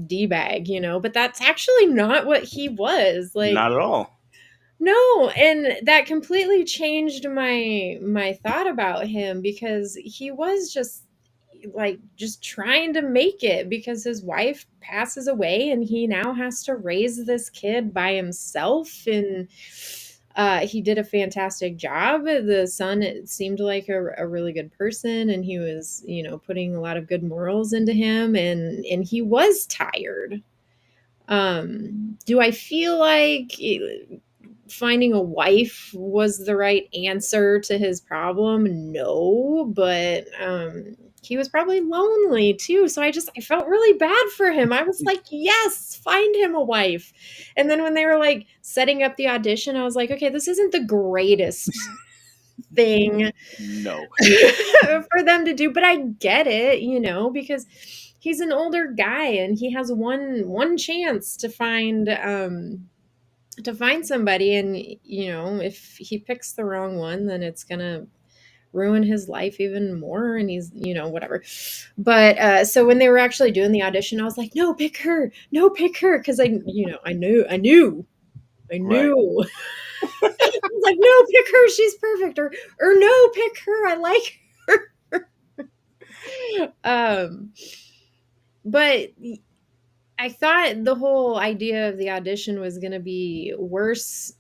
D bag, but that's actually not what he was. Like Not at all. no, and that completely changed my thought about him because he was just trying to make it because his wife passes away and he now has to raise this kid by himself and he did a fantastic job. The son it seemed like a really good person and he was putting a lot of good morals into him and he was tired. Do I feel like finding a wife was the right answer to his problem? No, but he was probably lonely too. So I felt really bad for him. I was like, yes, find him a wife. And then when they were like setting up the audition, I was like, okay, this isn't the greatest thing No. for them to do, but I get it, because he's an older guy and he has one chance to find somebody and if he picks the wrong one then it's gonna ruin his life even more and he's whatever. But so when they were actually doing the audition I was like, no, pick her, no, pick her, because I Right. knew I was like, no, pick her, she's perfect, or no, pick her, I like her. But I thought the whole idea of the audition was going to be worse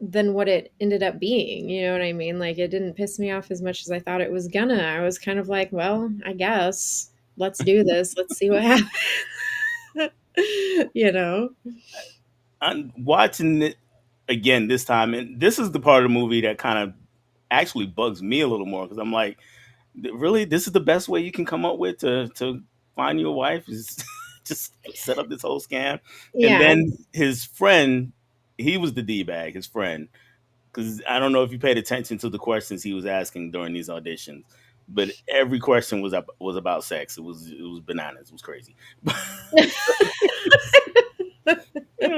than what it ended up being. You know what I mean? Like it didn't piss me off as much as I thought it was gonna. I was kind of like, well, I guess let's do this. Let's see what happens. you know? I'm watching it again this time, and this is the part of the movie that kind of actually bugs me a little more because I'm like, really, this is the best way you can come up with to find your wife is just set up this whole scam, and Yeah. then his friend, he was the d bag, his friend, because I don't know if you paid attention to the questions he was asking during these auditions, but every question was about sex. It was bananas. It was crazy.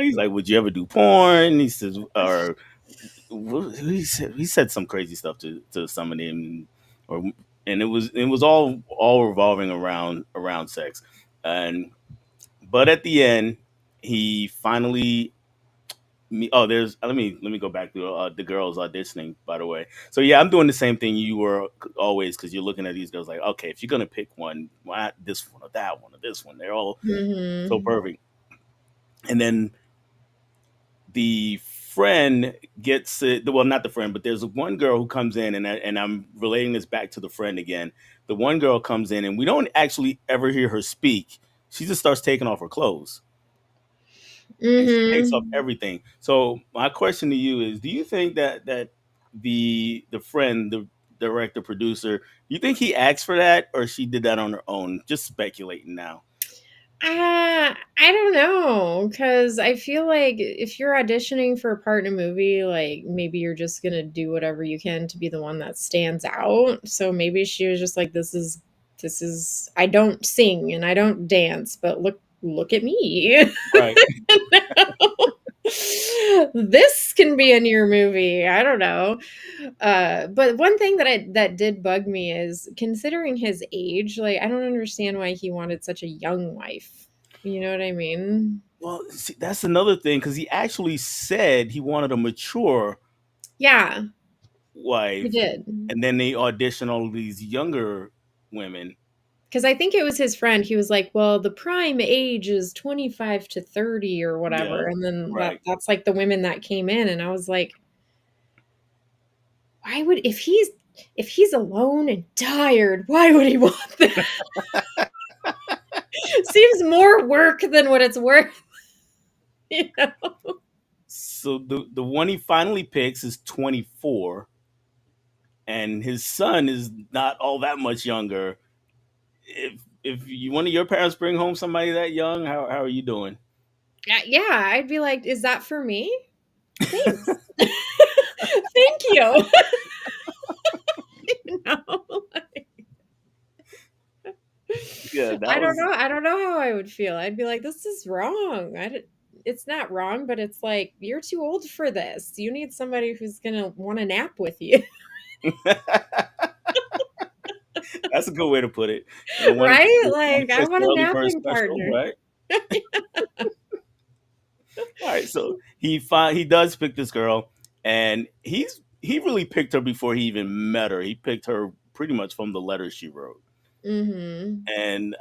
He's like, "Would you ever do porn?" He says, or he said some crazy stuff to some of them, or and it was all revolving around sex, and but at the end, he finally. Oh, there's let me go back to the girls auditioning. By the way, so yeah, I'm doing the same thing you were always because you're looking at these girls like, okay, if you're gonna pick one, why not this one or that one or this one? They're all so Mhm. perfect. And then the friend gets it. Well, not the friend, but there's one girl who comes in, and I'm relating this back to the friend again. The one girl comes in, and we don't actually ever hear her speak. She just starts taking off her clothes, and she takes off Mhm. everything. So my question to you is: do you think that the friend, the director producer, you think he asked for that, or she did that on her own? Just speculating now. I don't know, because I feel like if you're auditioning for a part in a movie, like, maybe you're just gonna do whatever you can to be the one that stands out. So maybe she was just like, "This is I don't sing and I don't dance, but look at me." Right. This can be in your movie. I don't know. But one thing that did bug me is considering his age, like, I don't understand why he wanted such a young wife. You know what I mean? Well, see, that's another thing because he actually said he wanted a mature Yeah, he wife, did. and then they audition all these younger women. Because I think it was his friend. He was like, "Well, the prime age is 25 to 30 or Yeah, whatever." And then right. that's like the women that came in, and I was like, "Why would if he's alone and tired, why would he want that?" Seems more work than what it's worth, you know? So the one he finally picks is 24, and his son is not all that much younger. If one of your parents bring home somebody that young, how are you doing? Yeah, I'd be like, "Is that for me? Thanks." Thank you. You know? Yeah, I that don't was know. I don't know how I would feel. I'd be like, "This is wrong." It's not wrong, but it's like, "You're too old for this. You need somebody who's gonna wanna nap with you." that's a good way to put it. And Right? want to Like, I kiss want a early bird napping special, partner. right? All right, so he does pick this girl, and he really picked her before he even met her. He picked her pretty much from the letter she wrote. Mhm. And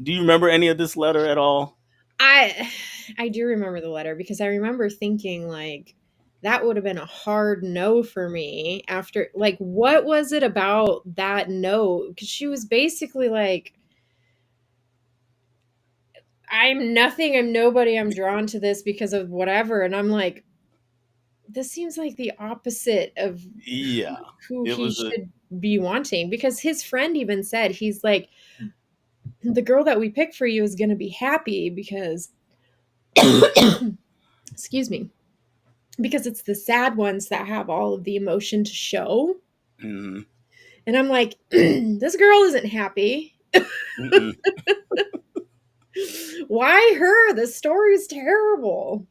do you remember any of this letter at all? I I do remember the letter because I remember thinking, like, that would have been a hard no for me after, like, what was it about that no? Because she was basically like, "I'm nothing, I'm nobody, I'm drawn to this because of whatever," and I'm like, "This seems like the opposite of Yeah, who it he was a should be wanting," because his friend even said, he's like, "The girl that we picked for you is gonna be happy because" excuse me, "because it's the sad ones that have all of the emotion to show." mhm, And I'm like, "This girl isn't happy. mm-mm, Why her? The story's terrible."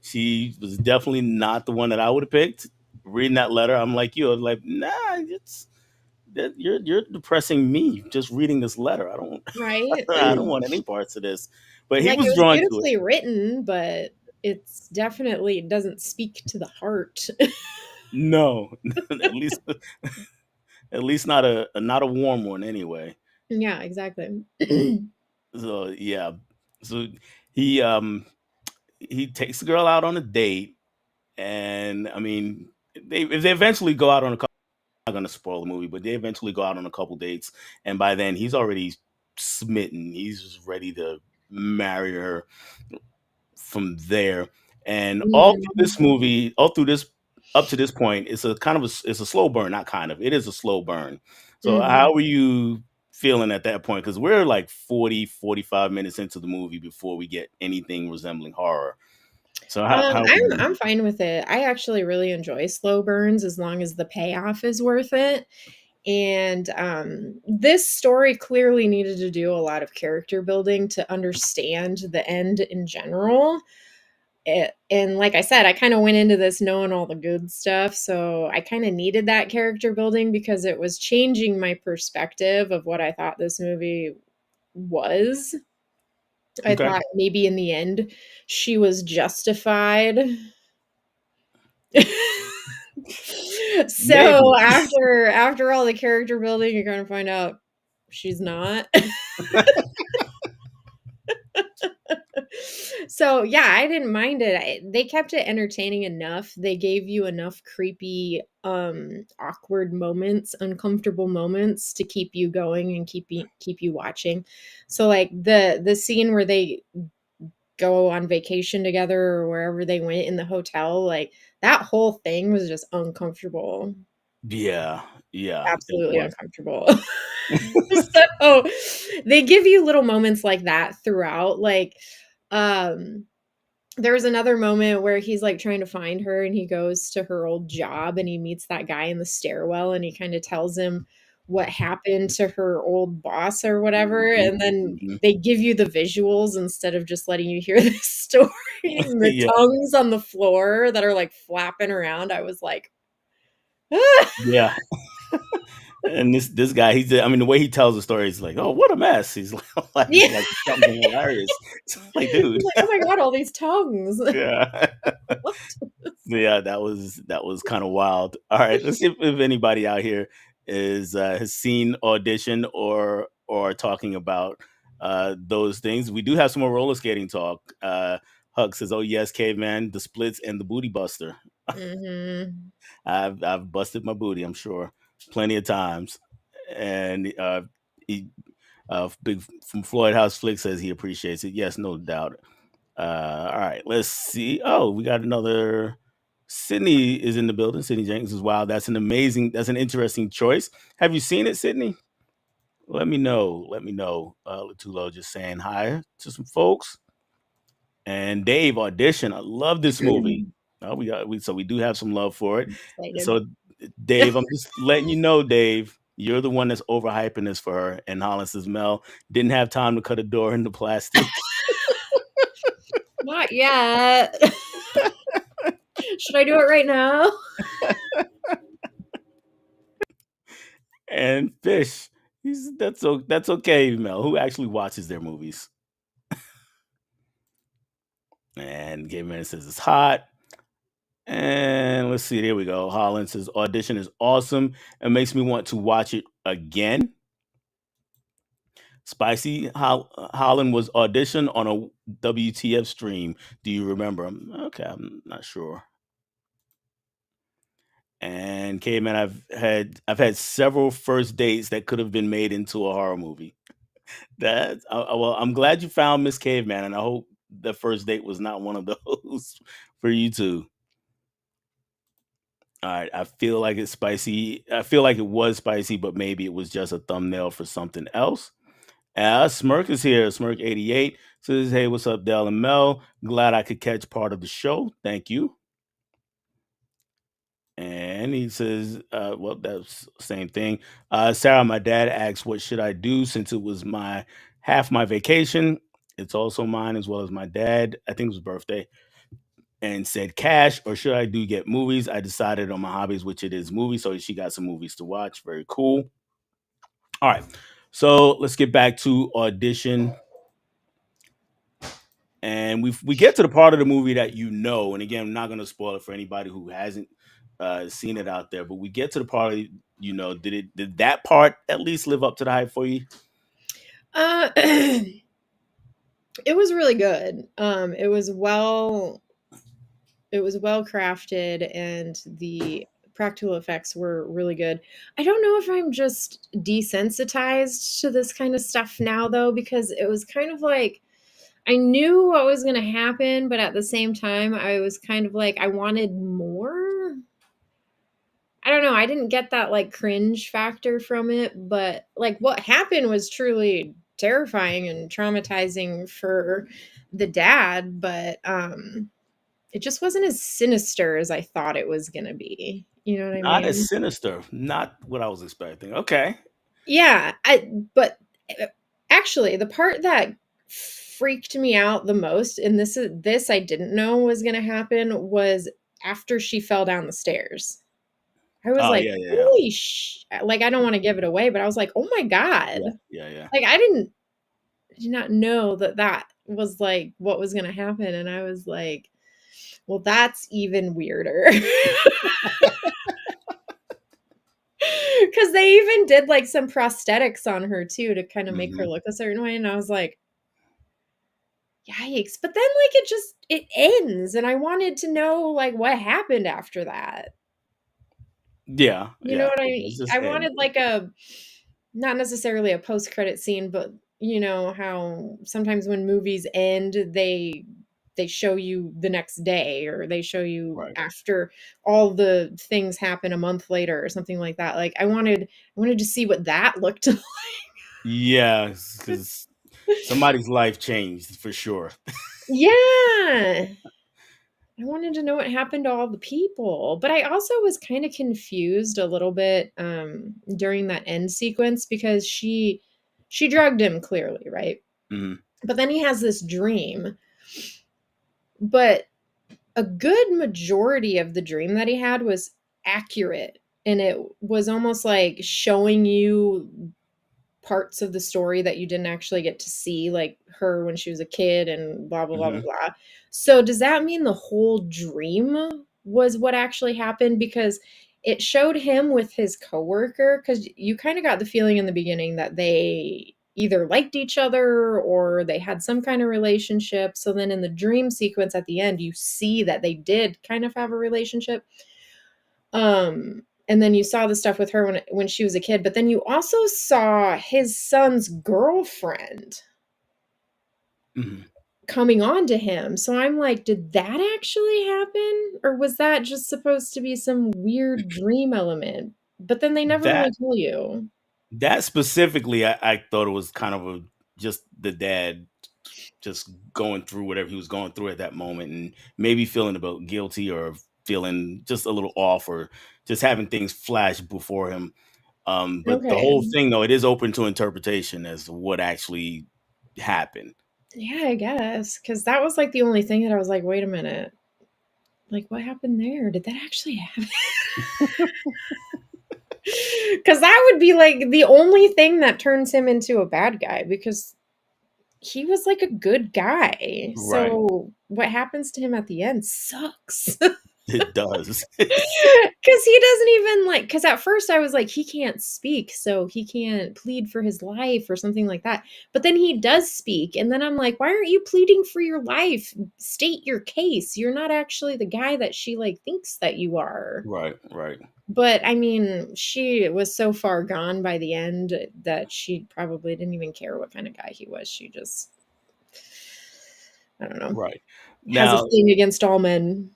she was definitely not the one that I would have picked. Reading that letter, I'm like you. I was like, nah, it's that you're depressing me just reading this letter. I don't Right? I don't want any parts of this. But he Like, it was was drawn to it. beautifully written, but it's definitely it doesn't speak to the heart. No, at least not a warm one anyway. Yeah, exactly. So yeah, so he um he takes the girl out on a date, and I mean they eventually go out on a couple. I'm not gonna spoil the movie, but they eventually go out on a couple dates, and by then he's already smitten. He's just ready to marry her from there. And all through Mhm. this movie, all through this up to this point, it's a kind of it's a slow burn, not kind of. It is a slow burn. So Mhm. how were you feeling at that point? Because we're like 40, 45 minutes into the movie before we get anything resembling horror. So how were I'm you? fine with it. I actually really enjoy slow burns as long as the payoff is worth it. And this story clearly needed to do a lot of character building to understand the end in general. And like I said, I kind of went into this knowing all the good stuff. So I kind of needed that character building because it was changing my perspective of what I thought this movie was. I Okay. thought maybe in the end she was justified. So Maybe. after all the character building, you're gonna find out she's not. So yeah, I didn't mind it. They kept it entertaining enough. They gave you enough creepy, awkward moments, uncomfortable moments to keep you going and keep you watching. So like the scene where they go on vacation together or wherever they went in the hotel, like that whole thing was just uncomfortable. Yeah. Yeah. It Absolutely was. uncomfortable. So they give you little moments like that throughout. Like, um, there was another moment where he's like trying to find her and he goes to her old job and he meets that guy in the stairwell and he kind of tells him what happened to her old boss or whatever. Mhm, And then mhm. they give you the visuals instead of just letting you hear the story and the Yeah. tongues on the floor that are like flapping around. I was like, "Ah!" Yeah. And this guy, I mean, the way he tells the story is like, "Oh, what a mess." He's Yeah. like something hilarious. It's like, dude. He's like, "Oh my god, all these tongues." Yeah. What? Yeah, that was kind of wild. All right, let's see if anybody out here is has seen Audition or talking about those things. We do have some more roller skating talk. Hug says, "Oh yes, caveman, the splits and the booty buster. Mhm. I've busted my booty. I'm sure, plenty of times." And he, big from Floyd House Flick says he appreciates it. Yes, no doubt. All right, let's see. Oh, we got another. Sydney is in the building. Sydney Jenkins is wow. That's an interesting choice. Have you seen it, Sydney? Let me know. Let me know. Latulo just saying hi to some folks. And Dave Audition. I love this movie. We do have some love for it. Excited. So Dave, I'm just letting you know, Dave, you're the one that's overhyping this for her. And Holland says Mel didn't have time to cut a door into plastic. Not yet. Should I do it right now? And Fish, that's okay, Mel. Who actually watches their movies? And Gay Man says it's hot. And let's see, there we go. Holland says Audition is awesome and makes me want to watch it again. Spicy Holland was Audition on a WTF stream. Do you remember? Okay, I'm not sure. And K-Man, I've had several first dates that could have been made into a horror movie. Well, I'm glad you found Miss Caveman, and I hope the first date was not one of those for you too. All right, I feel like it's spicy. I feel like it was spicy, but maybe it was just a thumbnail for something else. Smirk is here. Smirk88 says, "Hey, what's up, Dell and Mel? Glad I could catch part of the show. Thank you." And he says, well, that's the same thing. Sarah, my dad asked, what should I do since it was my half my vacation? It's also mine as well as my dad. I think it was birthday. And said cash or should I do get movies? I decided on my hobbies, which it is movies. So she got some movies to watch. Very cool. All right. So let's get back to Audition. And we get to the part of the movie that you know. And again, I'm not going to spoil it for anybody who hasn't seen it out there. But we get to the part, you know, did that part at least live up to the hype for you? It was really good. It was well crafted and the practical effects were really good. I don't know if I'm just desensitized to this kind of stuff now though, because it was kind of like I knew what was going to happen, but at the same time, I was kind of like, I wanted more. I don't know. I didn't get that like cringe factor from it, but like what happened was truly terrifying and traumatizing for the dad, but it just wasn't as sinister as I thought it was going to be. You know what I Not as mean? sinister. Not what I was expecting. Okay. Yeah, but actually the part that freaked me out the most, and this I didn't know was gonna happen, was after she fell down the stairs. I was Oh like, yeah, yeah, yeah. "Holy like, I don't wanna give it away, but I was like, "Oh my Yeah, god." yeah, yeah. Like, did not know that that was, like, what was gonna happen, and I was like, "Well, that's even weirder." Because they even did, like, some prosthetics on her too to kinda make her Mhm. look a certain way, and I was like, "Yikes." But then, like, it ends, and I wanted to know, like, what happened after that. Yeah, You know yeah. what It does I just end. wanted, like, not necessarily a post-credit scene, but you know how sometimes when movies end, they show you the next day, or they show you Right. after all the things happen a month later or something like that. Like, I wanted to see what that looked like. Yeah, because somebody's life changed for sure. Yeah. I wanted to know what happened to all the people, but I also was kinda confused a little bit, during that end sequence because she drugged him clearly, right? Mhm. But then he has this dream, but a good majority of the dream that he had was accurate, and it was almost like showing you parts of the story that you didn't actually get to see, like her when she was a kid and blah, blah, blah, blah, Mhm. blah. So does that mean the whole dream was what actually happened? Because it showed him with his coworker, because you kind of got the feeling in the beginning that they either liked each other or they had some kind of relationship. So then in the dream sequence at the end, you see that they did kind of have a relationship. And then you saw the stuff with her when she was a kid, but then you also saw his son's girlfriend Mhm. coming on to him. So I'm like, did that actually happen? Or was that just supposed to be some weird dream element? But then they never really That tell you. that specifically, I thought it was kind of a just the dad just going through whatever he was going through at that moment, and maybe feeling about guilty or feeling just a little off, or just having things flash before him. But the Okay. whole thing, though, it is open to interpretation as to what actually happened. Yeah, I guess. Because that was like the only thing that I was like, wait a minute. Like, what happened there? Did that actually happen? Because that would be like the only thing that turns him into a bad guy, because he was like a good guy. Right. So what happens to him at the end sucks. It does. 'Cause he doesn't even like, cause at first I was like, "He can't speak, so he can't plead for his life," or something like that. But then he does speak, and then I'm like, "Why aren't you pleading for your life? State your case. You're not actually the guy that she, like, thinks that you are." Right, right. But, I mean, she was so far gone by the end that she probably didn't even care what kinda guy he was. She just, I don't know, Right. has a Now, thing against all men.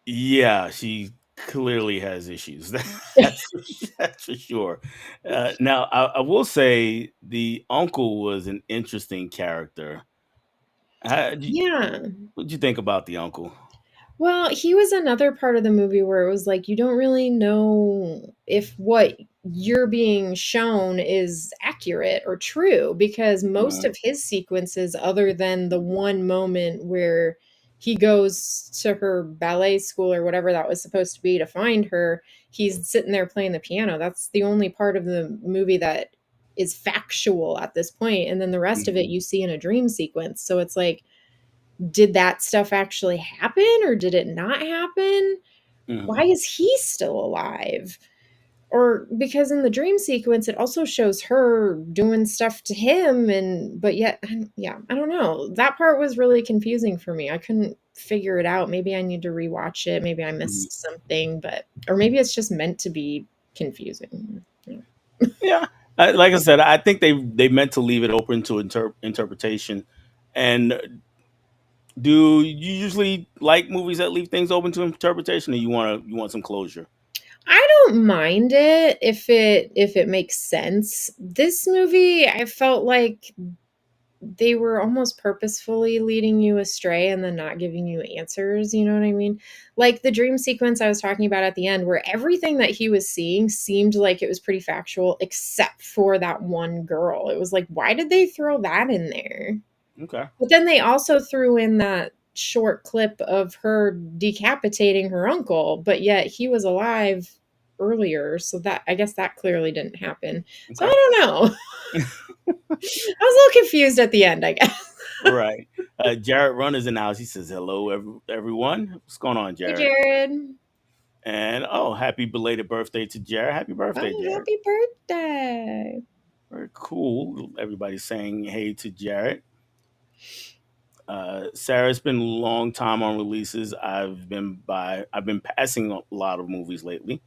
yeah, she clearly has issues. That's that's for sure. Now, I will say the uncle was an interesting character. How Yeah. what'd you think about the uncle? Well, he was another part of the movie where it was like you don't really know if what you're being shown is accurate or true, because most Mhm, of his sequences, other than the one moment where he goes to her ballet school or whatever that was supposed to be to find her, he's sitting there playing the piano. That's the only part of the movie that is factual at this point, and then the rest of it mhm, you see in a dream sequence. So it's like, did that stuff actually happen or did it not happen? Why mhm, is he still alive? Or because in the dream sequence, it also shows her doing stuff to him, and but yet, yeah, I don't know. That part was really confusing for me. I couldn't figure it out. Maybe I need to rewatch it. Maybe I mhm. missed something, but or maybe it's just meant to be confusing. Yeah. Yeah, like I said, I think they meant to leave it open to interpretation. And do you usually like movies that leave things open to interpretation, or you want some closure? I don't mind it if it makes sense. This movie, I felt like they were almost purposefully leading you astray and then not giving you answers, you know what I mean? Like the dream sequence I was talking about at the end, where everything that he was seeing seemed like it was pretty factual, except for that one girl. It was like, why did they throw that in there? Okay. But then they also threw in that short clip of her decapitating her uncle, but yet he was alive earlier, so that I guess that clearly didn't happen. So Okay. I don't know. I was a little confused at the end, I guess. Right. Jared Runner's in the house. He says, "Hello, everyone. What's going on, Hey, Jared?" Jared. And oh, happy belated birthday to Jared. Happy birthday, Oh, Jared. happy birthday. Very cool. Everybody's saying hey to Jared. Sarah, it's been a long time on releases. I've been passing a lot of movies lately.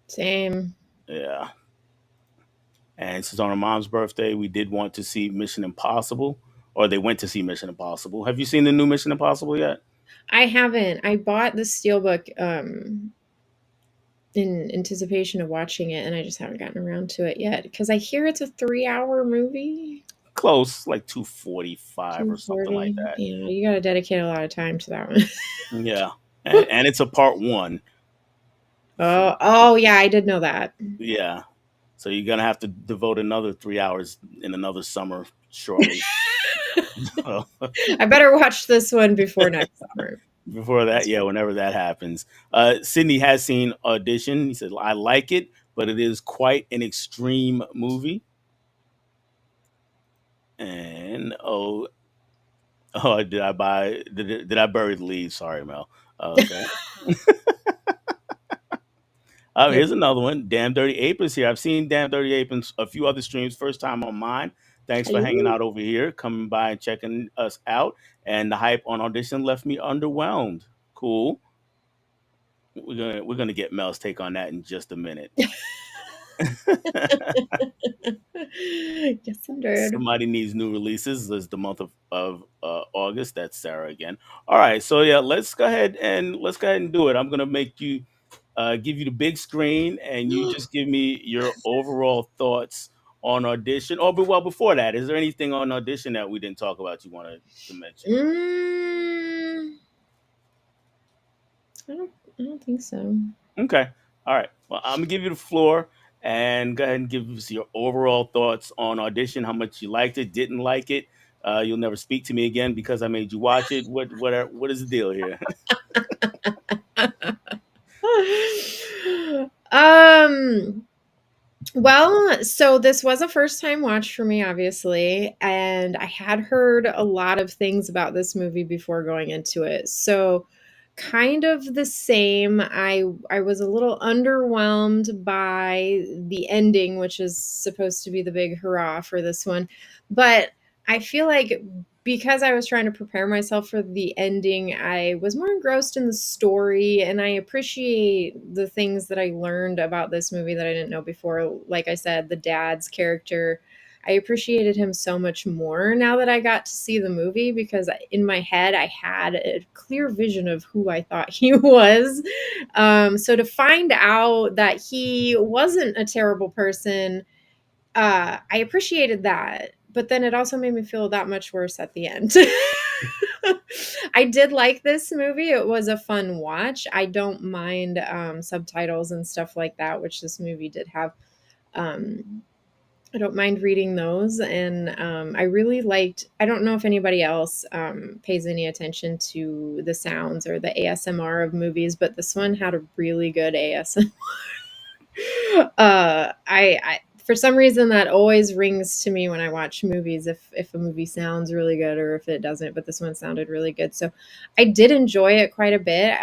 Same. Yeah. And since on her mom's birthday, we did want to see Mission Impossible, or they went to see Mission Impossible. Have you seen the new Mission Impossible yet? I haven't. I bought the steelbook in anticipation of watching it, and I just haven't gotten around to it yet because I hear it's a 3-hour movie. Close, like 245 or something like 240. that. Yeah, you got to dedicate a lot of time to that one. Yeah. And it's a part one. So, Oh, yeah, I did know that. yeah. So you're going to have to devote another 3 hours in another summer shortly. I better watch this one before next summer. Before that, That's yeah, right. whenever that happens. Sydney has seen Audition. He said, I like it, but it is quite an extreme movie. And oh, did I bury the lead? Sorry, Mel. Okay. Oh, Nope. here's another one. Damn Dirty Ape is here. I've seen Damn Dirty Ape in a few other streams. First time on mine. Thanks for hanging Ooh. out over here, coming by and checking us out. And the hype on Audition left me underwhelmed. Cool. We're gonna get Mel's take on that in just a minute. Yes, I'm dead. Somebody needs new releases. This is the month of August. That's Sarah again. All right, so yeah, let's go ahead and do it. I'm gonna make you give you the big screen, and you just give me your overall thoughts on Audition. Oh, but well, before that, is there anything on Audition that we didn't talk about you wanted to mention? Mm, I don't think so. Okay, all right. Well, I'm gonna give you the floor. And go ahead and give us your overall thoughts on Audition. How much you liked it, didn't like it. You'll never speak to me again because I made you watch it. What is the deal here? um Well, so this was a first time watch for me, obviously, and I had heard a lot of things about this movie before going into it. So, kind of the same. I was a little underwhelmed by the ending, which is supposed to be the big hurrah for this one. But I feel like because I was trying to prepare myself for the ending, I was more engrossed in the story and I appreciate the things that I learned about this movie that I didn't know before. Like I said, the dad's character, I appreciated him so much more now that I got to see the movie because in my head I had a clear vision of who I thought he was. So to find out that he wasn't a terrible person, I appreciated that, but then it also made me feel that much worse at the end. I did like this movie. It was a fun watch. I don't mind subtitles and stuff like that, which this movie did have. Um, I don't mind reading those, and I really liked. I don't know if anybody else pays any attention to the sounds or the ASMR of movies, but this one had a really good ASMR. I for some reason that always rings to me when I watch movies if a movie sounds really good or if it doesn't, but this one sounded really good. So I did enjoy it quite a bit.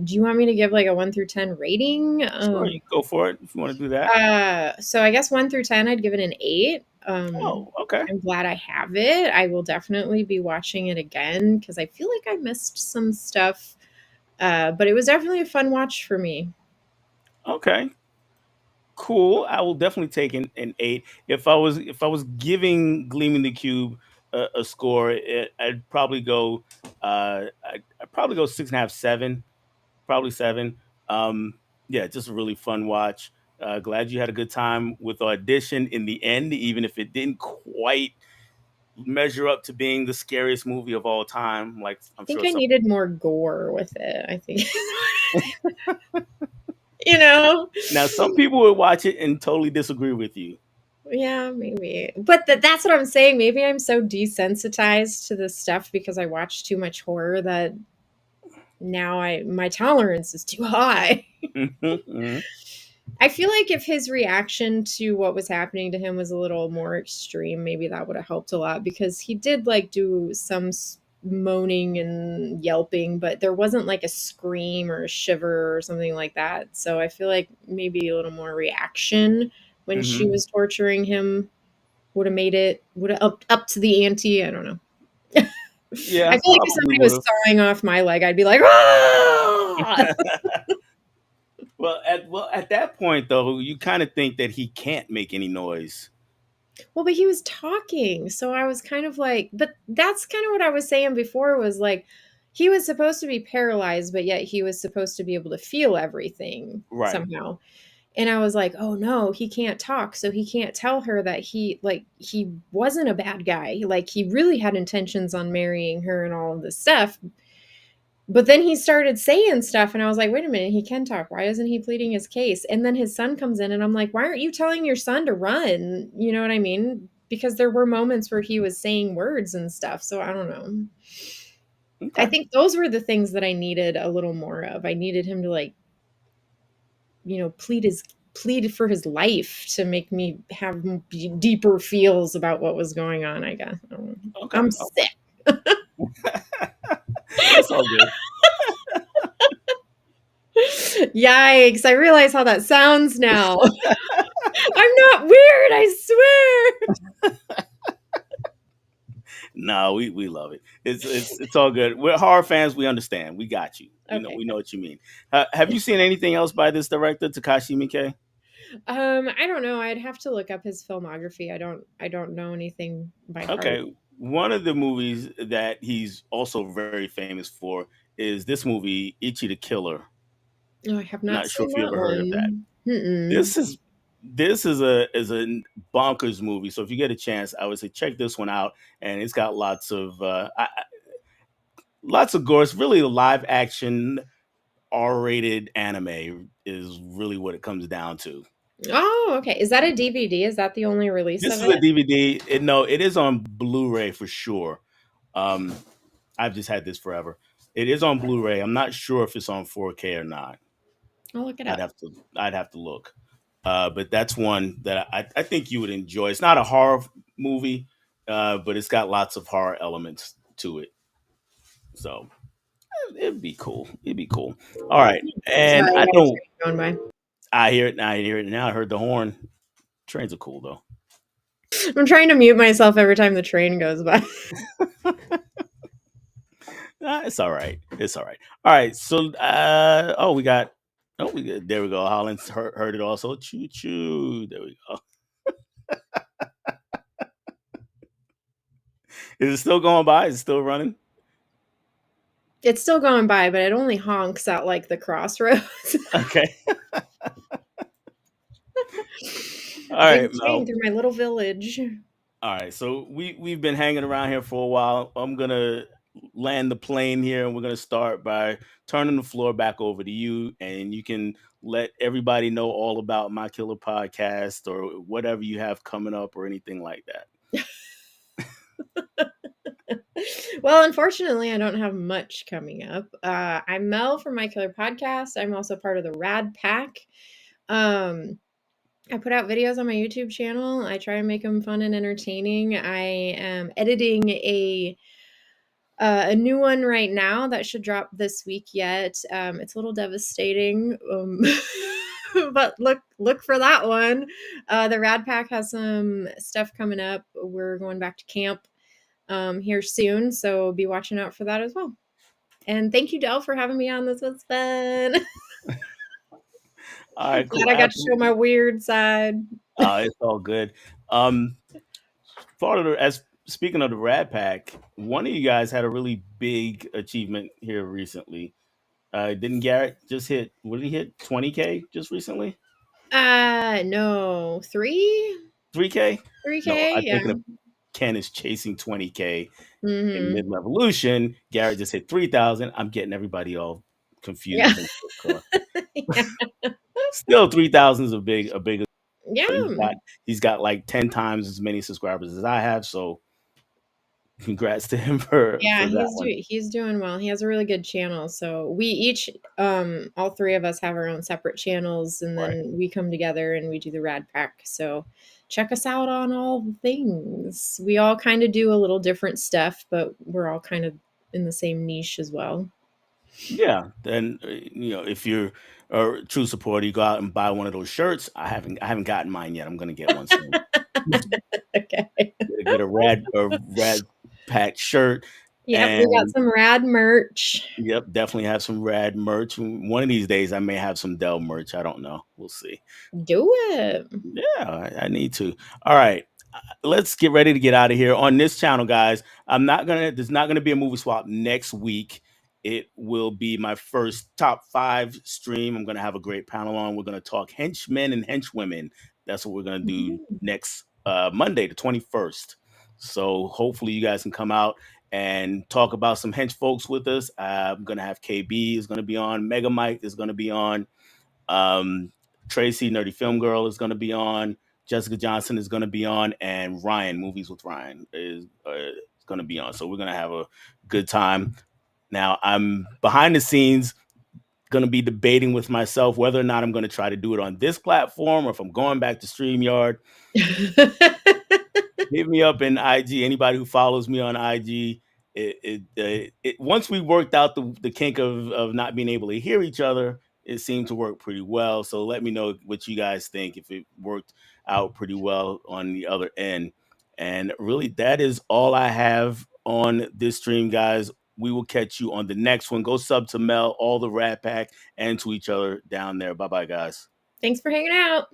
Do you want me to give like a 1 through 10 rating? Sure, you go for it if you want to do that. So I guess 1 through 10 I'd give it an 8. Oh, okay. I'm glad I have it. I will definitely be watching it again because I feel like I missed some stuff. But it was definitely a fun watch for me. Okay. Cool. I will definitely take an 8. If I was giving Gleaming the Cube a score, I'd probably go 6.5, 7. Probably 7. Um, yeah, just a really fun watch. Glad you had a good time with Audition in the end, even if it didn't quite measure up to being the scariest movie of all time. Like I I'm think sure I some. needed more gore with it. I think, you know? Now some people would watch it and totally disagree with you. Yeah, maybe. But that's what I'm saying. Maybe I'm so desensitized to this stuff because I watch too much horror that now my tolerance is too high. Mhm. I feel like if his reaction to what was happening to him was a little more extreme, maybe that would have helped a lot because he did like do some moaning and yelping, but there wasn't like a scream or a shiver or something like that. So I feel like maybe a little more reaction when she Mhm. was torturing him would have made it would have up to the ante. I don't know. Yeah, I feel like if probably somebody would was have. sawing off my leg, I'd be like, ah! Well, at that point though, you kind of think that he can't make any noise. Well, but he was talking, so I was kind of like, but that's kind of what I was saying before was like, he was supposed to be paralyzed, but yet he was supposed to be able to feel everything Right. somehow. And I was like, oh no, he can't talk, so he can't tell her that he wasn't a bad guy. Like he really had intentions on marrying her and all of this stuff. But then he started saying stuff, and I was like, wait a minute, he can talk. Why isn't he pleading his case? And then his son comes in, and I'm like, why aren't you telling your son to run? You know what I mean? Because there were moments where he was saying words and stuff. So I don't know. I Okay. think those were the things that I needed a little more of. I needed him to like, plead for his life to make me have deeper feels about what was going on, I guess. I don't know. Okay. I'm Oh, sick. it's all good. Yikes, I realize how that sounds now. I'm not weird, I swear. No, we love it. It's all good. We're horror fans. We understand. We got you. Okay, We know good. what you mean. Have you seen anything else by this director, Takashi Miike? I don't know. I'd have to look up his filmography. I don't know anything by heart. Okay, one of the movies that he's also very famous for is this movie, Ichi the Killer. No, I have not Not sure seen if you that ever heard of that. one. Mm-mm. This is a bonkers movie. So if you get a chance, I would say check this one out. And it's got lots of gore. It's really a live action R-rated anime is really what it comes down to. Oh, okay. Is that a DVD? Is that the only release This of is a it? DVD. No, it is on Blu-ray for sure. Um, I've just had this forever. It is on Blu-ray. I'm not sure if it's on 4K or not. I'll look it I'd up. have to I'd have to look. But that's one that I think you would enjoy. It's not a horror movie, but it's got lots of horror elements to it. So it'd be cool. It'd be cool. All right. And Sorry, I I got a don't train going by. I hear it now. I hear it now. I heard the horn. Trains are cool though. I'm trying to mute myself every time the train goes by. It's all right. It's all right. All right. So, there we go. Hollins heard it also. Choo choo. There we go. Is it still going by? Is it still running? It's still going by, but it only honks at like the crossroads. Okay. All Big right, train Mel. through my little village. All right. So we've been hanging around here for a while. I'm gonna land the plane here, and we're gonna start by turning the floor back over to you, and you can let everybody know all about My Killer Podcast or whatever you have coming up or anything like that. Well, unfortunately, I don't have much coming up. I'm Mel from My Killer Podcast. I'm also part of the Rad Pack. Um, I put out videos on my YouTube channel. I try and make them fun and entertaining. I am editing a new one right now that should drop this week yet. It's a little devastating. But look for that one. The Rad Pack has some stuff coming up. We're going back to camp here soon, so be watching out for that as well. And thank you, Del, for having me on. This was fun. All right, Glad cool. I got to show my weird side. It's all good. Um, part of the, as speaking of the Rat Pack, one of you guys had a really big achievement here recently. Didn't Garrett just hit? What did he hit? 20K just recently? No, three, 3K? three No, k, I'm yeah. thinking of Ken is chasing 20K in Mhm. mid revolution. Garrett just hit 3,000. I'm getting everybody all Yeah. confused and so Yeah. still 3,000 is a big. Yeah. He's got like 10 times as many subscribers as I have. So congrats to him for Yeah, that one. he's doing well. He has a really good channel. So we each all three of us have our own separate channels, and Right. then we come together and we do the Rad Pack. So check us out on all the things. We all kind of do a little different stuff, but we're all kind of in the same niche as well. Yeah. Then if you're a true supporter, you go out and buy one of those shirts. I haven't gotten mine yet. I'm gonna get one soon. Okay. Get a rad pack shirt. Yep, we got And some rad merch. yep, definitely have some rad merch. One of these days I may have some Dell merch. I don't know. We'll see. Do it. Yeah, I need to. All right. Let's get ready to get out of here on this channel, guys. There's not gonna be a movie swap next week. It will be my first top 5 stream. I'm gonna have a great panel on. We're gonna talk henchmen and henchwomen. That's what we're gonna do Mhm. next Monday, the 21st. So hopefully you guys can come out and talk about some hench folks with us. I'm gonna have KB is gonna be on, Mega Mike is gonna be on, um, Tracy, Nerdy Film Girl, is going to be on. Jessica Johnson is going to be on, and Ryan, Movies with Ryan, is going to be on. So we're going to have a good time. Now, I'm behind the scenes going to be debating with myself whether or not I'm going to try to do it on this platform or if I'm going back to StreamYard. Hit me up in IG. Anybody who follows me on IG. Once we worked out the kink of not being able to hear each other, it seemed to work pretty well. So let me know what you guys think, if it worked out pretty well on the other end. And really, that is all I have on this stream, guys. We will catch you on the next one. Go sub to Mel, all the Rat Pack, and to each other down there. Bye bye, guys. Thanks for hanging out.